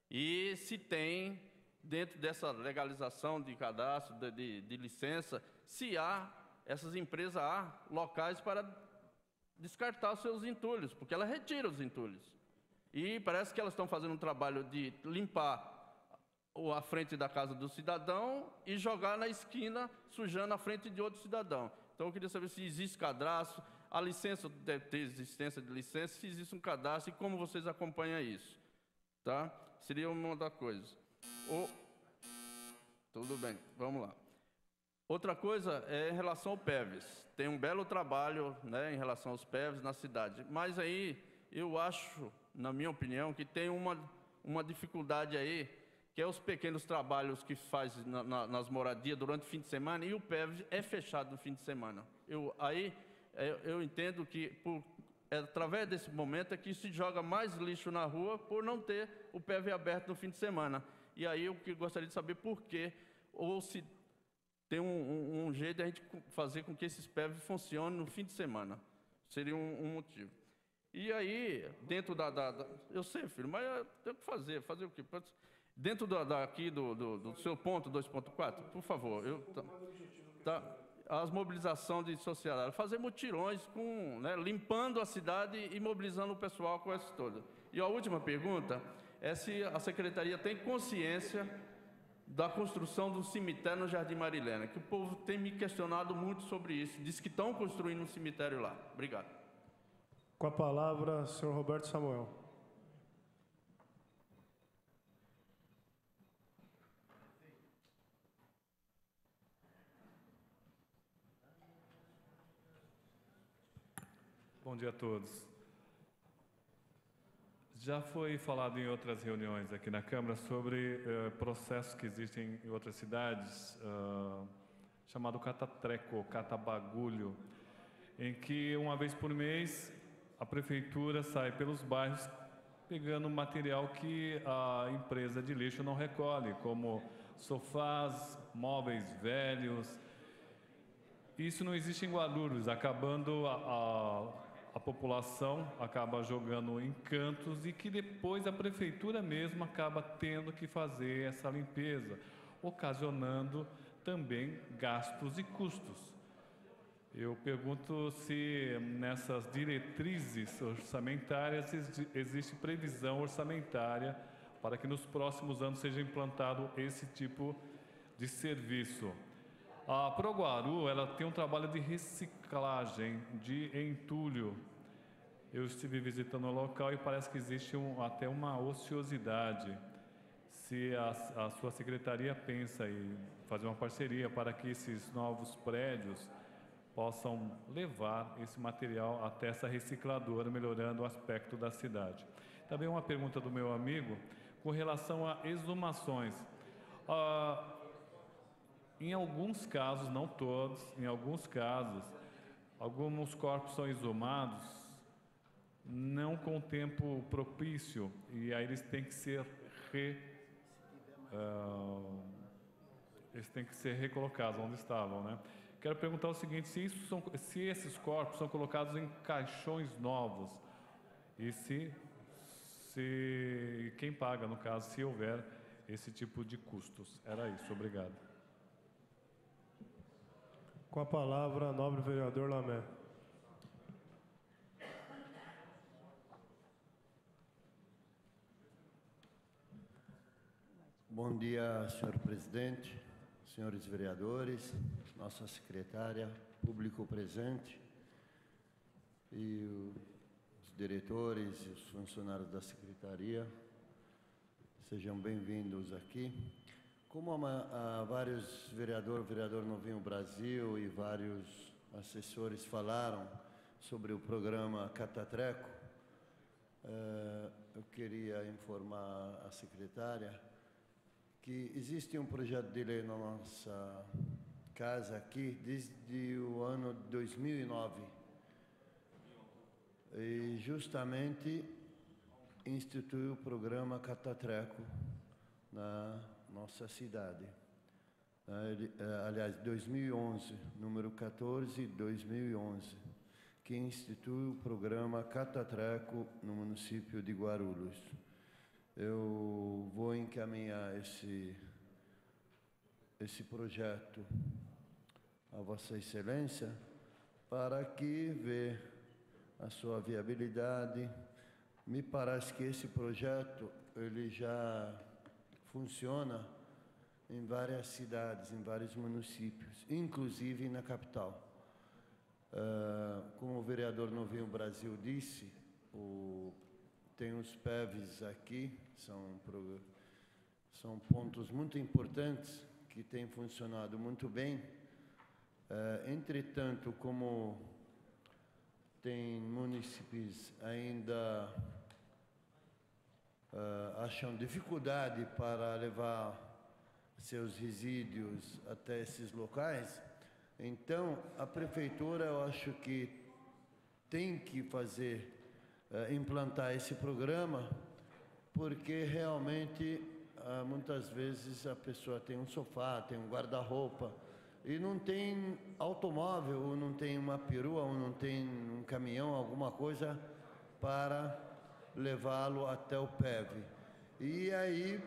e se tem, dentro dessa legalização de cadastro, de licença, se essas empresas há locais para descartar os seus entulhos, porque elas retiram os entulhos. E parece que elas estão fazendo um trabalho de limpar a frente da casa do cidadão e jogar na esquina, sujando a frente de outro cidadão. Então eu queria saber se existe cadastro, a licença, deve ter existência de licença, se existe um cadastro e como vocês acompanham isso. Tá? Seria uma das coisas. Tudo bem, vamos lá. Outra coisa é em relação ao PEVs. Tem um belo trabalho, né, em relação aos PEVs na cidade. Mas aí eu acho, na minha opinião, que tem uma dificuldade aí, que é os pequenos trabalhos que faz nas moradias durante o fim de semana, e o PEV é fechado no fim de semana. Eu entendo que, por através desse momento é que se joga mais lixo na rua por não ter o PEV aberto no fim de semana. E aí eu gostaria de saber por quê, ou se tem um jeito de a gente fazer com que esses PEV funcionem no fim de semana. Seria um motivo. E aí, dentro eu sei, filho, mas eu tenho que fazer o quê? Dentro aqui do seu ponto 2.4, por favor, as mobilizações de sociedade, fazer mutirões limpando a cidade e mobilizando o pessoal com essas todas. E a última pergunta é se a Secretaria tem consciência da construção do cemitério no Jardim Marilena, que o povo tem me questionado muito sobre isso, diz que estão construindo um cemitério lá. Obrigado. Com a palavra, senhor Roberto Samuel. Bom dia a todos. Já foi falado em outras reuniões aqui na Câmara sobre processos que existem em outras cidades, chamado catatreco, catabagulho, em que uma vez por mês a prefeitura sai pelos bairros pegando material que a empresa de lixo não recolhe, como sofás, móveis velhos. Isso não existe em Guarulhos, acabando a população acaba jogando em cantos e que depois a prefeitura mesma acaba tendo que fazer essa limpeza, ocasionando também gastos e custos. Eu pergunto se nessas diretrizes orçamentárias existe previsão orçamentária para que nos próximos anos seja implantado esse tipo de serviço. A Proguaru, ela tem um trabalho de reciclagem de entulho. Eu estive visitando o local e parece que existe até uma ociosidade. Se a sua secretaria pensa em fazer uma parceria para que esses novos prédios possam levar esse material até essa recicladora, melhorando o aspecto da cidade. Também uma pergunta do meu amigo com relação a exumações. Em alguns casos, não todos, em alguns casos, alguns corpos são exumados não com tempo propício e aí eles têm que ser recolocados onde estavam, né? Quero perguntar o seguinte: se esses corpos são colocados em caixões novos e se quem paga, no caso, se houver esse tipo de custos. Era isso, obrigado. Com a palavra, nobre vereador Lamé. Bom dia, senhor presidente, senhores vereadores, nossa secretária, público presente e os diretores e os funcionários da secretaria. Sejam bem-vindos aqui. Como vários vereador Novinho Brasil e vários assessores falaram sobre o programa Catatreco, eu queria informar a secretária que existe um projeto de lei na nossa casa aqui desde o ano 2009 e justamente instituiu o programa Catatreco na nossa cidade. Aliás, 2011, número 14, 2011, que institui o programa Catatreco no município de Guarulhos. Eu vou encaminhar esse projeto a Vossa Excelência para que veja a sua viabilidade. Me parece que esse projeto ele já funciona em várias cidades, em vários municípios, inclusive na capital. Como o vereador Novinho Brasil disse, tem os PEVs aqui, são pontos muito importantes que têm funcionado muito bem. Entretanto, como tem munícipes ainda acham dificuldade para levar seus resíduos até esses locais, então a prefeitura, eu acho que tem que fazer, implantar esse programa, porque realmente, muitas vezes, a pessoa tem um sofá, tem um guarda-roupa, e não tem automóvel, ou não tem uma perua, ou não tem um caminhão, alguma coisa para levá-lo até o PEV. E aí,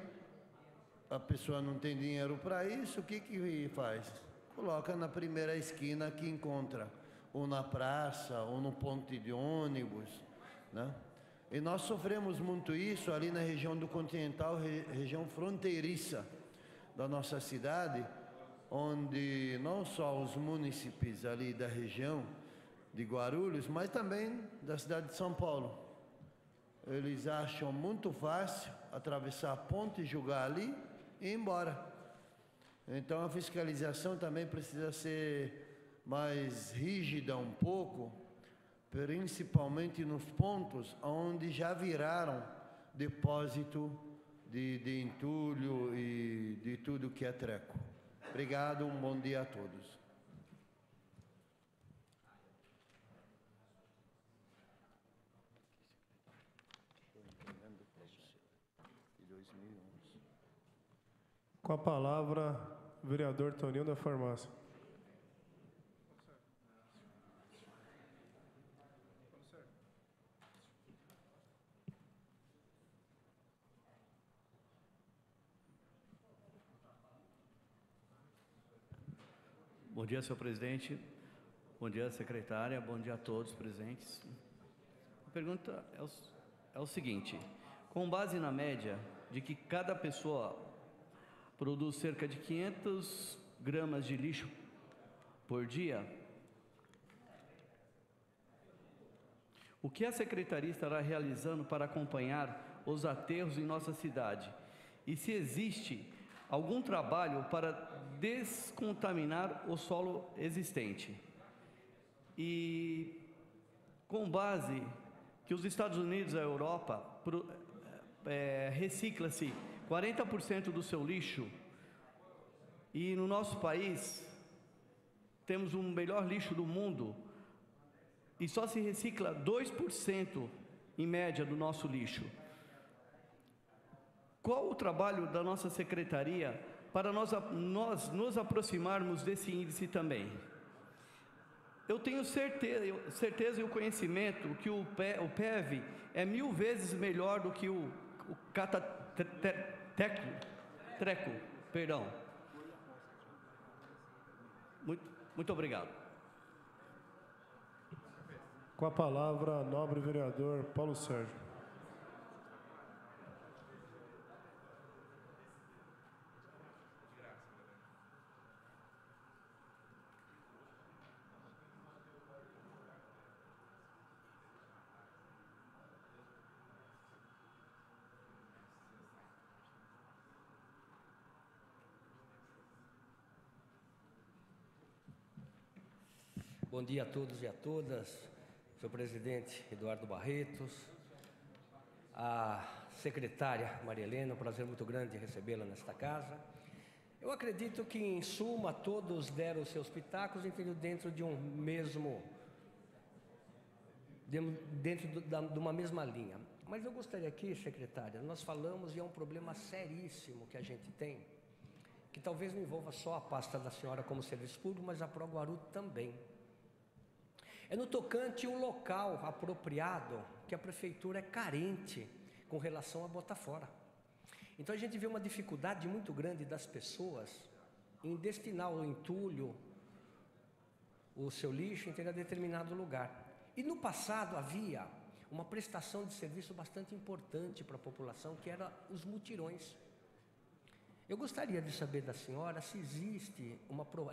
a pessoa não tem dinheiro para isso, o que faz? Coloca na primeira esquina que encontra, ou na praça, ou no ponto de ônibus, né? E nós sofremos muito isso ali na região do Continental, região fronteiriça da nossa cidade, onde não só os munícipes ali da região de Guarulhos, mas também da cidade de São Paulo, eles acham muito fácil atravessar a ponte, jogar ali e ir embora. Então a fiscalização também precisa ser mais rígida um pouco, principalmente nos pontos onde já viraram depósito de entulho e de tudo que é treco. Obrigado, um bom dia a todos. Com a palavra, o vereador Toninho da Farmácia. Bom dia, senhor presidente. Bom dia, secretária. Bom dia a todos presentes. A pergunta é o seguinte: com base na média de que cada pessoa produz cerca de 500 gramas de lixo por dia, o que a secretaria estará realizando para acompanhar os aterros em nossa cidade? E se existe algum trabalho para descontaminar o solo existente? E com base que os Estados Unidos e a Europa recicla-se 40% do seu lixo, e no nosso país temos o melhor lixo do mundo e só se recicla 2% em média do nosso lixo. Qual o trabalho da nossa secretaria para nós nos aproximarmos desse índice também? Eu tenho certeza e o conhecimento que o PEV é 1000 vezes melhor do que o Treco, perdão. Muito obrigado. Com a palavra, nobre vereador Paulo Sérgio. Bom dia a todos e a todas, senhor presidente Eduardo Barretos, a secretária Maria Helena, um prazer muito grande recebê-la nesta casa. Eu acredito que, em suma, todos deram os seus pitacos dentro de um mesmo, dentro de uma mesma linha. Mas eu gostaria aqui, secretária, nós falamos e é um problema seríssimo que a gente tem, que talvez não envolva só a pasta da senhora como serviço público, mas a Proguaru também. É no tocante um local apropriado que a prefeitura é carente com relação a botar fora. Então a gente vê uma dificuldade muito grande das pessoas em destinar o entulho, o seu lixo, em determinado lugar. E no passado havia uma prestação de serviço bastante importante para a população, que era os mutirões. Eu gostaria de saber da senhora se existe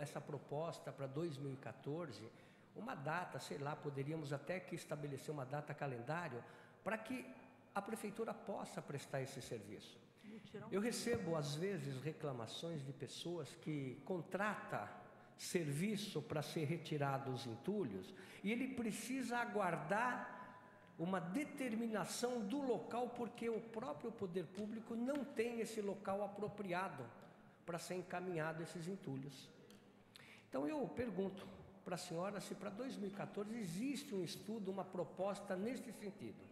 essa proposta para 2014, uma data, sei lá, poderíamos até que estabelecer uma data calendário para que a prefeitura possa prestar esse serviço. Eu recebo, às vezes, reclamações de pessoas que contratam serviço para ser retirados os entulhos e ele precisa aguardar uma determinação do local, porque o próprio poder público não tem esse local apropriado para ser encaminhado esses entulhos. Então eu pergunto, para a senhora se para 2014 existe um estudo, uma proposta nesse sentido.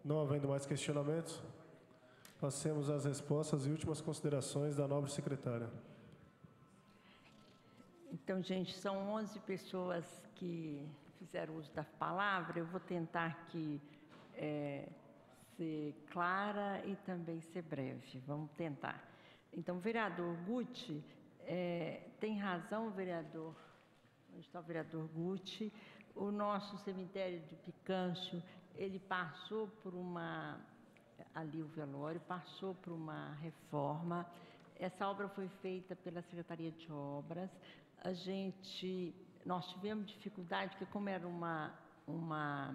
Não havendo mais questionamentos, passemos às respostas e últimas considerações da nobre secretária. Então, gente, são 11 pessoas que fizeram uso da palavra. Eu vou tentar aqui ser clara e também ser breve. Vamos tentar. Então, vereador Guti, tem razão, vereador. Onde está o vereador Guti? O nosso cemitério de Picâncio, ele passou por ali o velório, passou por uma reforma. Essa obra foi feita pela Secretaria de Obras. Nós tivemos dificuldade, porque como era uma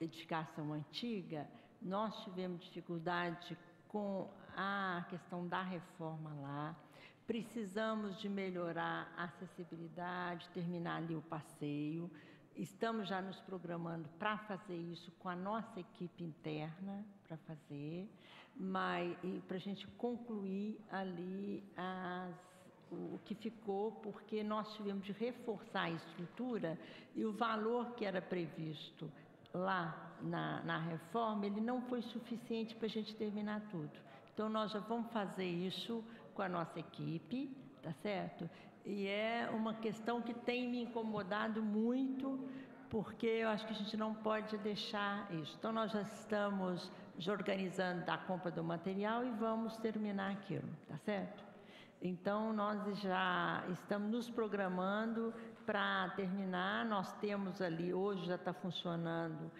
edificação antiga, nós tivemos dificuldade com a questão da reforma lá. Precisamos de melhorar a acessibilidade, terminar ali o passeio. Estamos já nos programando para fazer isso com a nossa equipe interna, para fazer, para a gente concluir ali o que ficou, porque nós tivemos de reforçar a estrutura e o valor que era previsto lá na reforma, ele não foi suficiente para a gente terminar tudo. Então, nós já vamos fazer isso com a nossa equipe, tá certo? E é uma questão que tem me incomodado muito, porque eu acho que a gente não pode deixar isso. Então, nós já estamos organizando a compra do material e vamos terminar aquilo, tá certo? Então, nós já estamos nos programando para terminar. Nós temos ali, hoje já está funcionando,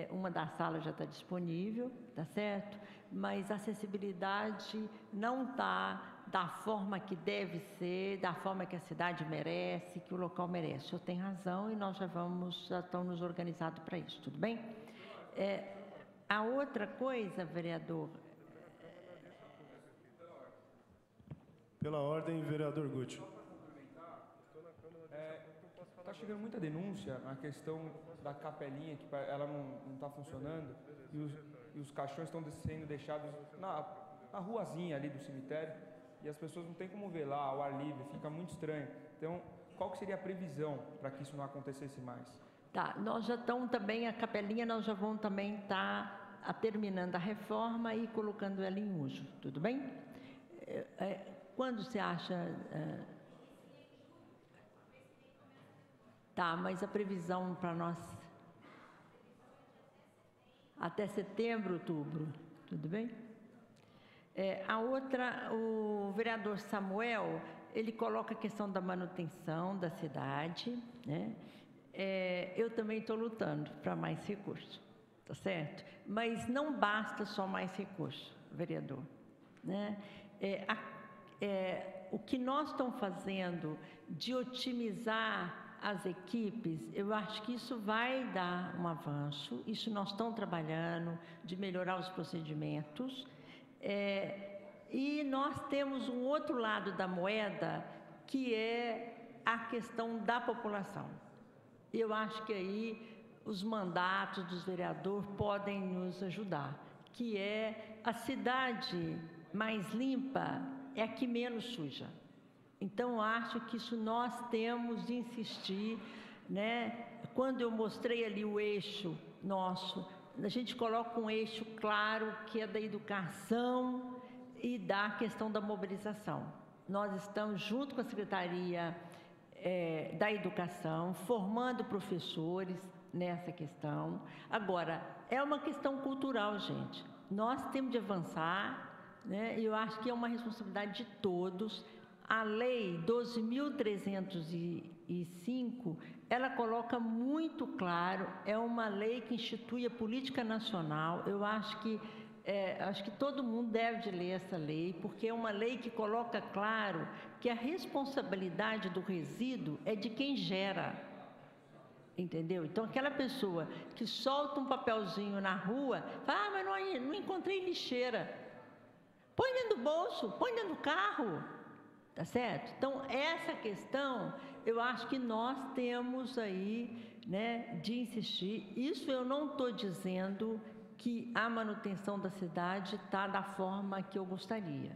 uma das salas já está disponível, tá certo? Mas a acessibilidade não está da forma que deve ser, da forma que a cidade merece, que o local merece. O senhor tem razão e nós já estamos nos organizados para isso, tudo bem? A outra coisa, vereador... Pela ordem, vereador Guti. Está chegando muita denúncia na questão da capelinha, que ela não está funcionando, e os caixões estão sendo deixados na ruazinha ali do cemitério, e as pessoas não têm como ver lá, ao ar livre, fica muito estranho. Então, qual que seria a previsão para que isso não acontecesse mais? Tá, nós já estamos também, a capelinha, nós já vamos também estar terminando a reforma e colocando ela em uso, tudo bem? Quando você acha... Tá, mas a previsão para nós... Até setembro, outubro, tudo bem? A outra, o vereador Samuel, ele coloca a questão da manutenção da cidade, né? Eu também estou lutando para mais recursos, tá certo? Mas não basta só mais recursos, vereador, né? O que nós estamos fazendo de otimizar as equipes, eu acho que isso vai dar um avanço, isso nós estamos trabalhando, de melhorar os procedimentos, e nós temos um outro lado da moeda, que é a questão da população. Eu acho que aí os mandatos dos vereadores podem nos ajudar, que é a cidade mais limpa é a que menos suja. Então, acho que isso nós temos de insistir, né? Quando eu mostrei ali o eixo nosso, a gente coloca um eixo claro que é da educação e da questão da mobilização. Nós estamos junto com a Secretaria da Educação, formando professores nessa questão. Agora, é uma questão cultural, gente. Nós temos de avançar, né? E eu acho que é uma responsabilidade de todos. A Lei 12.305, ela coloca muito claro, é uma lei que institui a política nacional. Eu acho que todo mundo deve de ler essa lei, porque é uma lei que coloca claro que a responsabilidade do resíduo é de quem gera, entendeu? Então, aquela pessoa que solta um papelzinho na rua, fala, mas não encontrei lixeira. Põe dentro do bolso, põe dentro do carro. Tá certo? Então, essa questão, eu acho que nós temos aí, né, de insistir. Isso eu não estou dizendo que a manutenção da cidade está da forma que eu gostaria.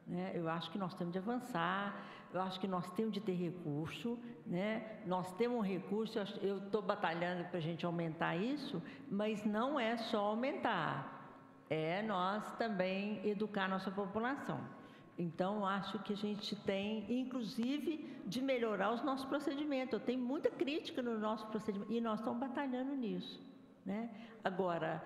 né? Eu acho que nós temos de avançar, eu acho que nós temos de ter recurso, né? Nós temos um recurso, eu estou batalhando para a gente aumentar isso, mas não é só aumentar, é nós também educar a nossa população. Então, acho que a gente tem, inclusive, de melhorar os nossos procedimentos. Eu tenho muita crítica no nosso procedimento e nós estamos batalhando nisso, né? Agora,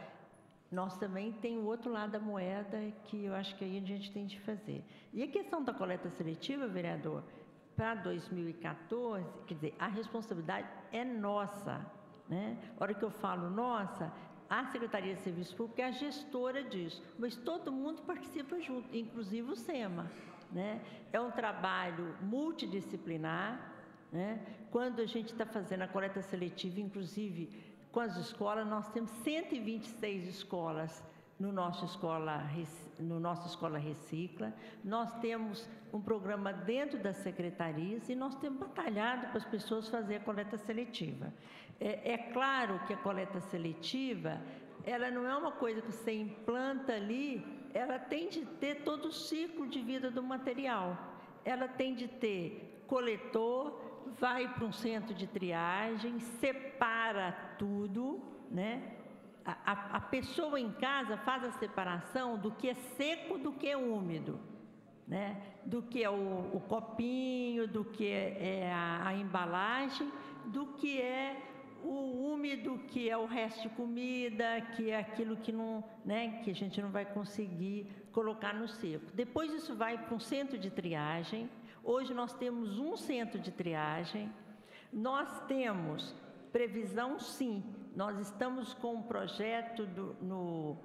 nós também tem o outro lado da moeda que eu acho que aí a gente tem de fazer. E a questão da coleta seletiva, vereador, para 2014, quer dizer, a responsabilidade é nossa, né? A hora que eu falo nossa, a Secretaria de Serviço Público é a gestora disso, mas todo mundo participa junto, inclusive o SEMA, né? É um trabalho multidisciplinar, né? Quando a gente está fazendo a coleta seletiva, inclusive com as escolas, nós temos 126 escolas no nosso Escola Recicla, nós temos um programa dentro das secretarias e nós temos batalhado para as pessoas fazerem a coleta seletiva. É claro que a coleta seletiva, ela não é uma coisa que você implanta ali, ela tem de ter todo o ciclo de vida do material. Ela tem de ter coletor, vai para um centro de triagem, separa tudo, né? A pessoa em casa faz a separação do que é seco do que é úmido, né? Do que é o copinho, do que é a embalagem, do que é o úmido, que é o resto de comida, que é aquilo que não, né, que a gente não vai conseguir colocar no seco. Depois isso vai para um centro de triagem. Hoje nós temos um centro de triagem. Nós temos previsão, sim. Nós estamos com um projeto no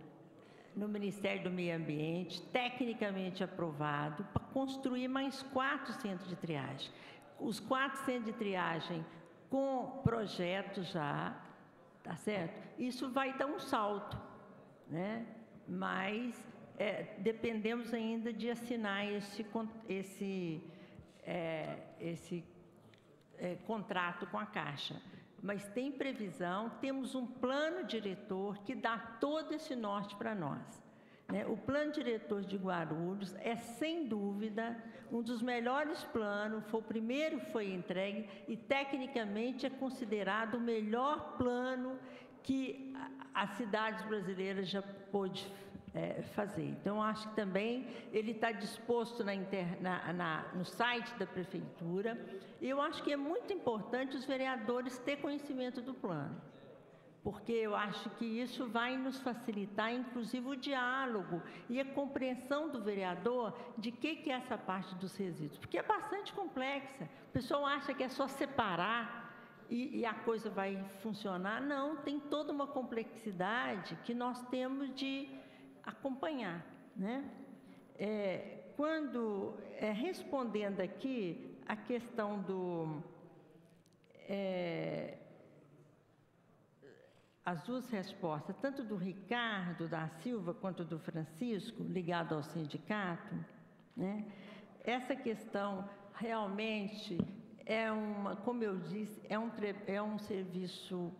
Ministério do Meio Ambiente, tecnicamente aprovado, para construir mais 4 centros de triagem. Os 4 centros de triagem com projetos já, tá certo? Isso vai dar um salto, né? Mas dependemos ainda de assinar esse contrato com a Caixa. Mas tem previsão, temos um plano diretor que dá todo esse norte para nós, né? O plano diretor de Guarulhos é, sem dúvida, um dos melhores planos, foi o primeiro que foi entregue e, tecnicamente, é considerado o melhor plano que as cidades brasileiras já pôde fazer. Então, acho que também ele está disposto no site da Prefeitura. E eu acho que é muito importante os vereadores terem conhecimento do plano, porque eu acho que isso vai nos facilitar, inclusive, o diálogo e a compreensão do vereador de que é essa parte dos resíduos, porque é bastante complexa. O pessoal acha que é só separar e a coisa vai funcionar. Não, tem toda uma complexidade que nós temos de acompanhar, né? Respondendo aqui a questão as duas respostas, tanto do Ricardo da Silva quanto do Francisco, ligado ao sindicato, né? Essa questão realmente como eu disse, é um serviço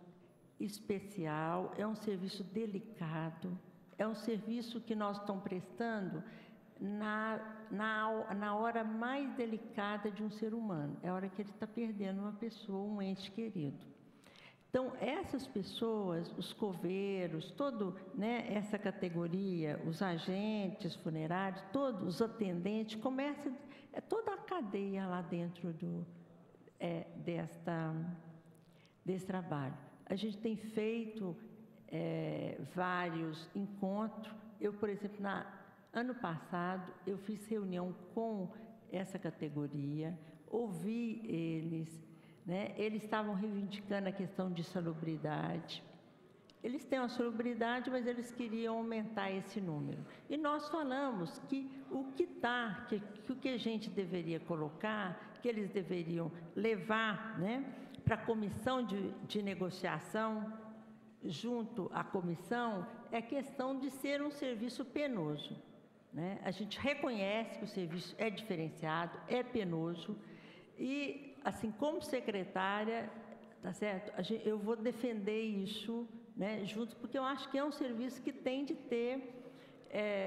especial, é um serviço delicado, é um serviço que nós estamos prestando na hora mais delicada de um ser humano, é a hora que ele está perdendo uma pessoa, um ente querido. Então, essas pessoas, os coveiros, né, essa categoria, os agentes funerários, todos os atendentes, começa toda a cadeia lá dentro desse trabalho. A gente tem feito vários encontros. Eu, por exemplo, ano passado, eu fiz reunião com essa categoria, ouvi eles, né? Eles estavam reivindicando a questão de salubridade. Eles têm uma salubridade, mas eles queriam aumentar esse número. E nós falamos que o que a gente deveria colocar, que eles deveriam levar, né, para a comissão de negociação, junto à comissão, é a questão de ser um serviço penoso, né? A gente reconhece que o serviço é diferenciado, é penoso, e, assim, como secretária, tá certo? Eu vou defender isso, né, junto, porque eu acho que é um serviço que tem de ter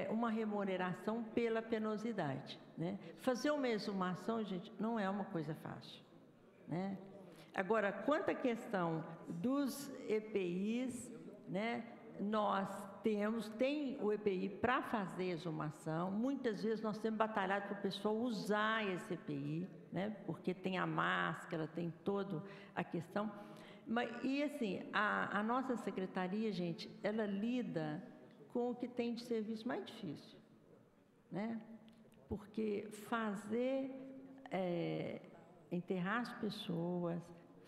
uma remuneração pela penosidade, né? Fazer uma exumação, gente, não é uma coisa fácil, né? Agora, quanto à questão dos EPIs, né? Nós tem o EPI para fazer exumação. Muitas vezes nós temos batalhado para o pessoal usar esse EPI, né? Porque tem a máscara, tem toda a questão. E assim, a nossa secretaria, gente, ela lida com o que tem de serviço mais difícil, né? Porque enterrar as pessoas,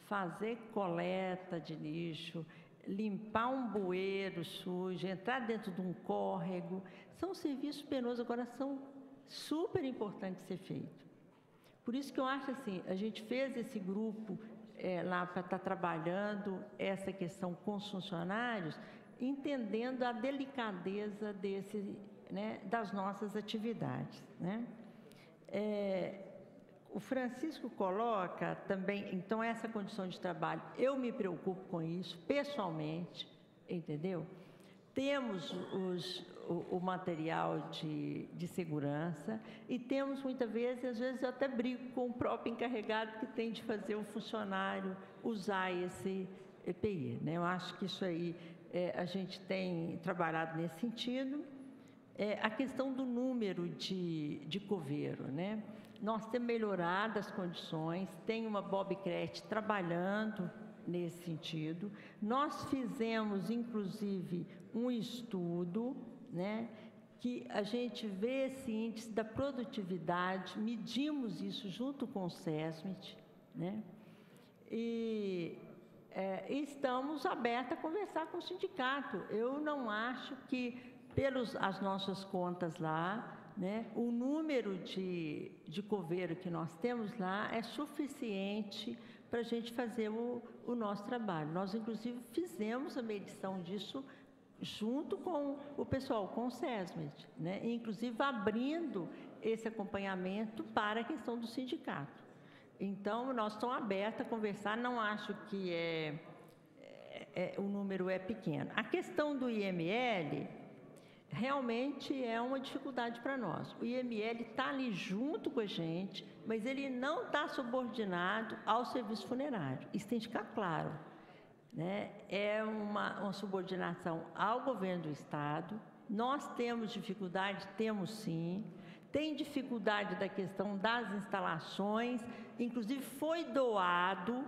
fazer coleta de lixo, limpar um bueiro sujo, entrar dentro de um córrego, são serviços penosos, agora são super importantes de ser feito. Por isso que eu acho assim, a gente fez esse grupo lá para estar trabalhando essa questão com os funcionários, entendendo a delicadeza das nossas atividades, né? O Francisco coloca também, então, essa condição de trabalho, eu me preocupo com isso, pessoalmente, entendeu? Temos o material de segurança e temos, muitas vezes, às vezes eu até brigo com o próprio encarregado que tem de fazer o funcionário usar esse EPI, né? Eu acho que isso aí, a gente tem trabalhado nesse sentido. A questão do número de coveiro, né? Nós temos melhorado as condições, tem uma Bobcret trabalhando nesse sentido. Nós fizemos, inclusive, um estudo, né, que a gente vê esse índice da produtividade, medimos isso junto com o SESMIT, né, e estamos abertos a conversar com o sindicato. Eu não acho que, as nossas contas lá, né, o número de coveiro que nós temos lá é suficiente para a gente fazer o nosso trabalho. Nós, inclusive, fizemos a medição disso junto com o pessoal, com o SESMIT, né, inclusive abrindo esse acompanhamento para a questão do sindicato. Então, nós estamos abertos a conversar, não acho que o número é pequeno. A questão do IML realmente é uma dificuldade para nós. O IML está ali junto com a gente, mas ele não está subordinado ao serviço funerário. Isso tem que ficar claro, né? É uma subordinação ao governo do Estado. Nós temos dificuldade? Temos sim. Tem dificuldade da questão das instalações, inclusive foi doado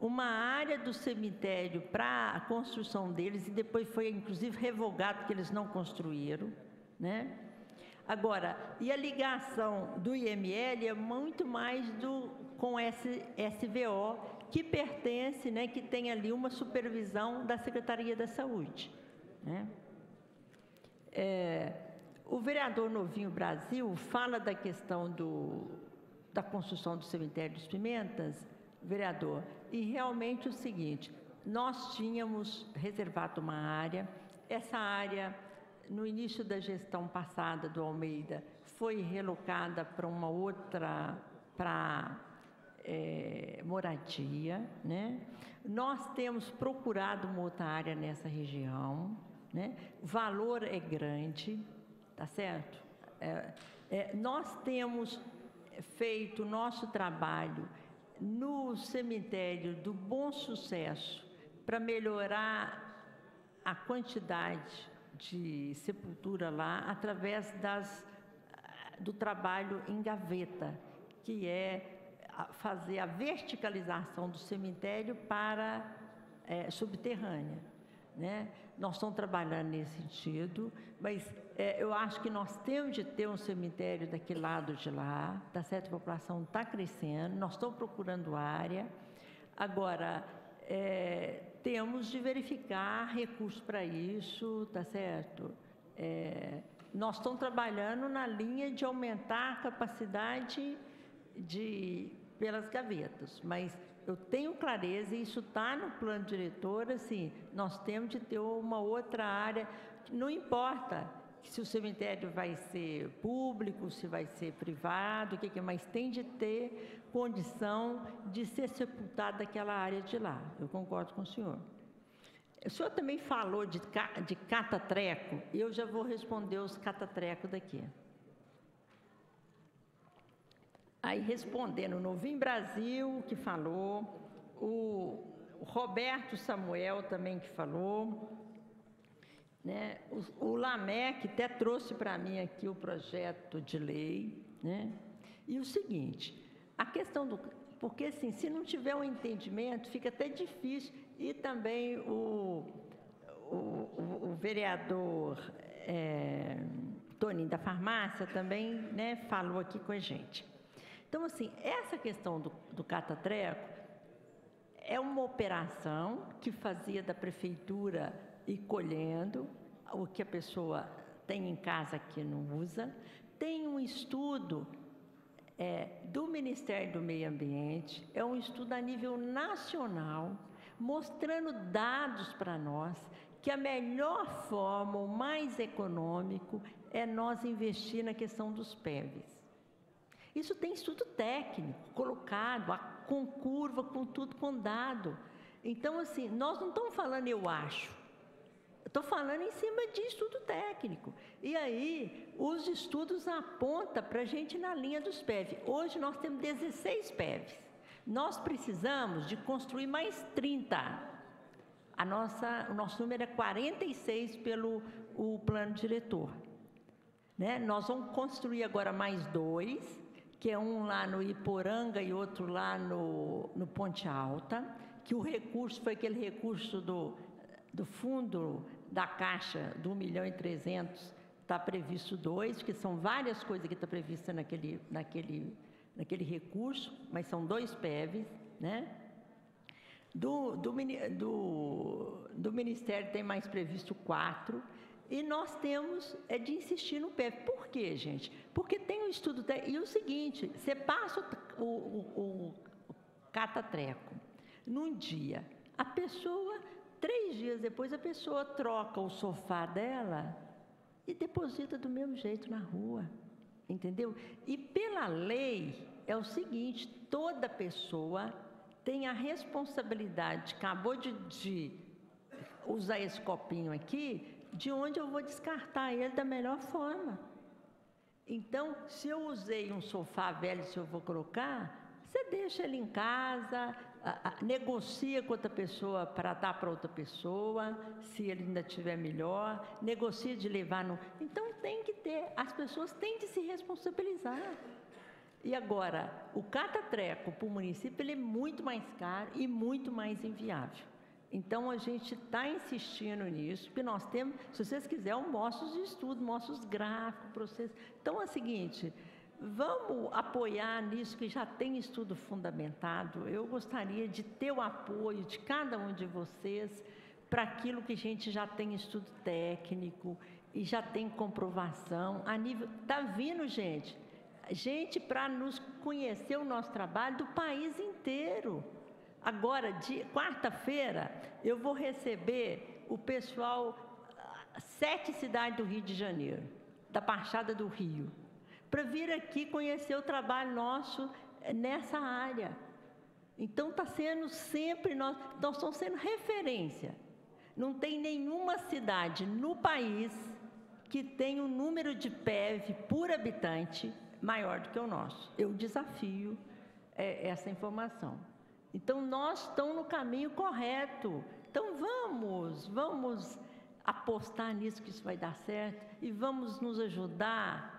uma área do cemitério para a construção deles e depois foi, inclusive, revogado porque eles não construíram, né? Agora, e a ligação do IML é muito mais com SVO, que pertence, né, que tem ali uma supervisão da Secretaria da Saúde, né? O vereador Novinho Brasil fala da questão da construção do cemitério dos Pimentas, vereador, e realmente o seguinte, nós tínhamos reservado uma área, essa área, no início da gestão passada do Almeida, foi relocada para uma outra, moradia, né? Nós temos procurado uma outra área nessa região, né? O valor é grande, tá certo? Nós temos feito o nosso trabalho no cemitério do Bom Sucesso para melhorar a quantidade de sepultura lá através do trabalho em gaveta, que é fazer a verticalização do cemitério para subterrânea, né? Nós estamos trabalhando nesse sentido, mas eu acho que nós temos de ter um cemitério daquele lado de lá, tá certo? A população está crescendo, nós estamos procurando área. Agora, temos de verificar recursos para isso, tá certo? Nós estamos trabalhando na linha de aumentar a capacidade pelas gavetas, mas eu tenho clareza, e isso está no plano diretor, assim, nós temos de ter uma outra área, não importa se o cemitério vai ser público, se vai ser privado, mas tem de ter condição de ser sepultado daquela área de lá. Eu concordo com o senhor. O senhor também falou de catatreco, e eu já vou responder os catatrecos daqui. Aí, respondendo, o Novim Brasil, que falou, o Roberto Samuel também que falou, né? O Lamec até trouxe para mim aqui o projeto de lei, né? E o seguinte, a questão do... Porque, assim, se não tiver um entendimento, fica até difícil. E também o vereador Toninho da Farmácia também, né, falou aqui com a gente. Então, assim, essa questão do catatreco é uma operação que fazia da prefeitura ir colhendo o que a pessoa tem em casa que não usa. Tem um estudo do Ministério do Meio Ambiente, é um estudo a nível nacional, mostrando dados para nós que a melhor forma, o mais econômico, é nós investir na questão dos PEVs. Isso tem estudo técnico colocado, com curva, com tudo, com dado. Então, assim, nós não estamos falando eu acho. Estou falando em cima de estudo técnico. E aí, os estudos apontam para a gente na linha dos PEVs. Hoje nós temos 16 PEVs. Nós precisamos de construir mais 30. O nosso número é 46 pelo plano diretor. Né? Nós vamos construir agora mais 2, que é um lá no Iporanga e outro lá no Ponte Alta, que o recurso foi aquele recurso do fundo da Caixa do 1.300.000, está previsto 2, que são várias coisas que estão previstas naquele recurso, mas são 2 PEVs, né? Do Ministério tem mais previsto 4, e nós temos de insistir no PEV. Por quê, gente? Porque tem um estudo... E o seguinte, você passa o catatreco num dia, a pessoa... 3 dias depois, a pessoa troca o sofá dela e deposita do mesmo jeito na rua, entendeu? E pela lei, é o seguinte, toda pessoa tem a responsabilidade, acabou de usar esse copinho aqui, de onde eu vou descartar ele da melhor forma. Então, se eu usei um sofá velho, se eu vou colocar, você deixa ele em casa... negocia com outra pessoa para dar para outra pessoa, se ele ainda estiver melhor, negocia de levar no... Então tem que ter, as pessoas têm de se responsabilizar. E agora, o catatreco para o município ele é muito mais caro e muito mais inviável. Então a gente está insistindo nisso, porque nós temos, se vocês quiserem, eu mostro os estudos, mostro os gráficos, processos. Então é o seguinte... Vamos apoiar nisso que já tem estudo fundamentado. Eu gostaria de ter o apoio de cada um de vocês para aquilo que a gente já tem estudo técnico e já tem comprovação. A nível, está vindo gente para nos conhecer o nosso trabalho do país inteiro. Agora, de quarta-feira, eu vou receber o pessoal, 7 cidades do Rio de Janeiro, da Baixada do Rio, para vir aqui conhecer o trabalho nosso nessa área. Então, está sendo sempre, nós estamos sendo referência. Não tem nenhuma cidade no país que tenha um número de PEV por habitante maior do que o nosso. Eu desafio essa informação. Então, nós estamos no caminho correto. Então, vamos apostar nisso, que isso vai dar certo, e vamos nos ajudar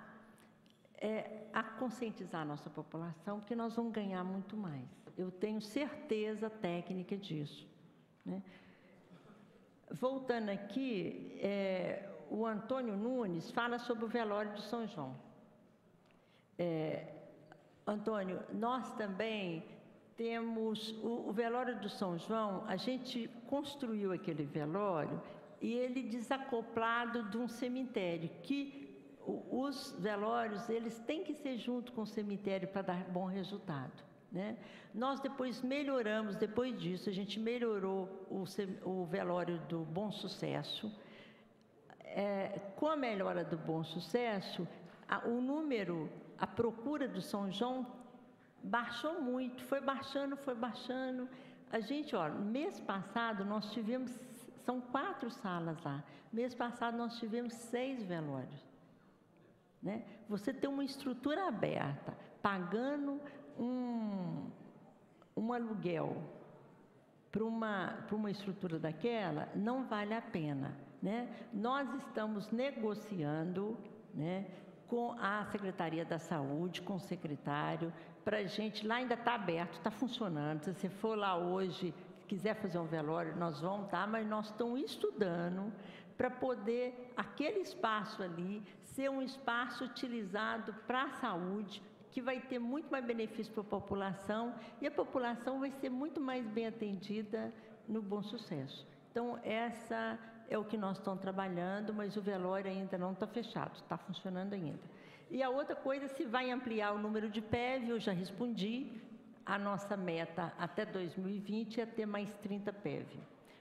a conscientizar a nossa população, porque nós vamos ganhar muito mais. Eu tenho certeza técnica disso, né? Voltando aqui, o Antônio Nunes fala sobre o velório de São João. Antônio, nós também temos o velório do São João, a gente construiu aquele velório e ele desacoplado de um cemitério, que os velórios, eles têm que ser junto com o cemitério para dar bom resultado, né? Nós depois melhoramos, depois disso, a gente melhorou o velório do Bom Sucesso. Com a melhora do Bom Sucesso, a procura do São João baixou muito, foi baixando. A gente, no mês passado, nós tivemos são 4 salas lá. Mês passado nós tivemos 6 velórios. Né? Você ter uma estrutura aberta, pagando um aluguel para uma estrutura daquela, não vale a pena. Né? Nós estamos negociando, né, com a Secretaria da Saúde, com o secretário, para a gente, lá ainda está aberto, está funcionando. Se você for lá hoje, quiser fazer um velório, nós vamos, tá? Mas nós estamos estudando para poder, aquele espaço ali, ser um espaço utilizado para a saúde, que vai ter muito mais benefício para a população, e a população vai ser muito mais bem atendida no Bom Sucesso. Então, essa é o que nós estamos trabalhando, mas o velório ainda não está fechado, está funcionando ainda. E a outra coisa, se vai ampliar o número de PEV, eu já respondi, a nossa meta até 2020 é ter mais 30 PEV.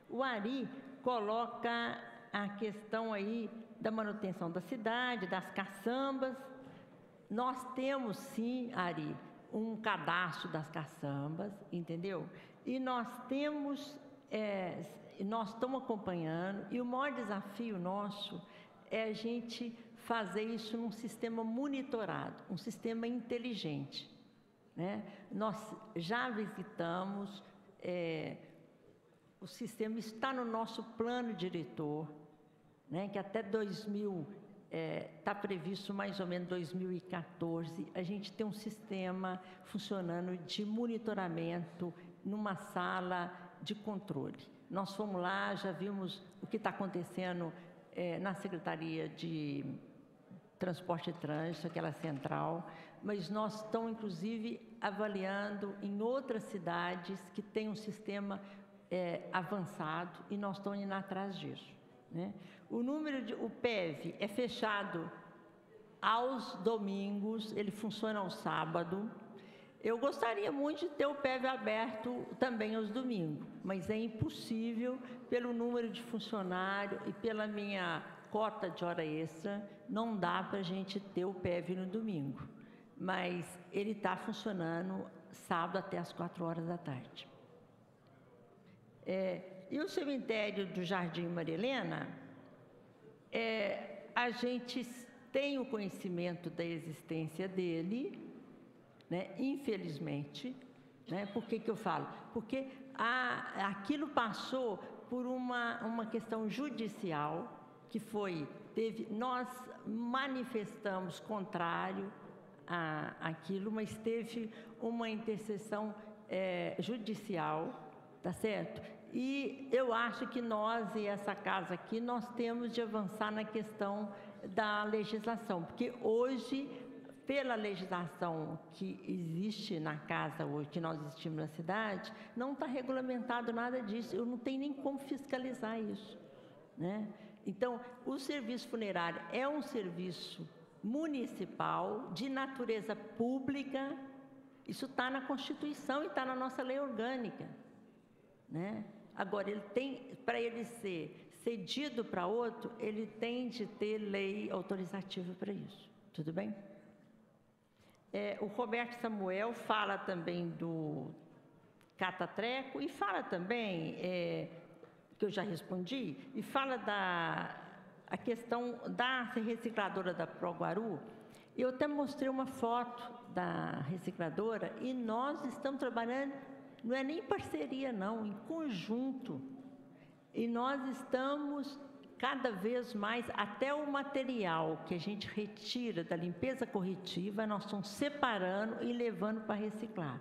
O Ari coloca a questão aí da manutenção da cidade, das caçambas. Nós temos sim, Ari, um cadastro das caçambas, entendeu? E nós temos, nós estamos acompanhando, e o maior desafio nosso é a gente fazer isso num sistema monitorado, um sistema inteligente. Né? Nós já visitamos, o sistema está no nosso plano diretor, né? Que até 2000, está previsto mais ou menos 2014, a gente tem um sistema funcionando de monitoramento numa sala de controle. Nós fomos lá, já vimos o que está acontecendo na Secretaria de Transporte e Trânsito, aquela central, mas nós estamos, inclusive, avaliando em outras cidades que têm um sistema avançado, e nós estamos indo atrás disso. Né? O PEV é fechado aos domingos, ele funciona ao sábado. Eu gostaria muito de ter o PEV aberto também aos domingos, mas é impossível pelo número de funcionários e pela minha cota de hora extra, não dá para a gente ter o PEV no domingo. Mas ele está funcionando sábado até as 4 horas da tarde. E o cemitério do Jardim Maria Helena, a gente tem o conhecimento da existência dele, né? Infelizmente, né? Por que eu falo? Porque aquilo passou por uma questão judicial, que nós manifestamos contrário àquilo, mas teve uma intercessão judicial, tá certo? E eu acho que nós e essa casa aqui, nós temos de avançar na questão da legislação, porque hoje, pela legislação que existe na casa hoje, que nós existimos na cidade, não está regulamentado nada disso, eu não tenho nem como fiscalizar isso, né? Então, o serviço funerário é um serviço municipal, de natureza pública, isso está na Constituição e está na nossa lei orgânica, né? Agora, para ele ser cedido para outro, ele tem de ter lei autorizativa para isso, tudo bem? O Roberto Samuel fala também do catatreco e fala também, que eu já respondi, e fala a questão da recicladora da Proguaru. Eu até mostrei uma foto da recicladora e nós estamos trabalhando, não é nem parceria não, em conjunto. E nós estamos cada vez mais, até o material que a gente retira da limpeza corretiva, nós estamos separando e levando para reciclar.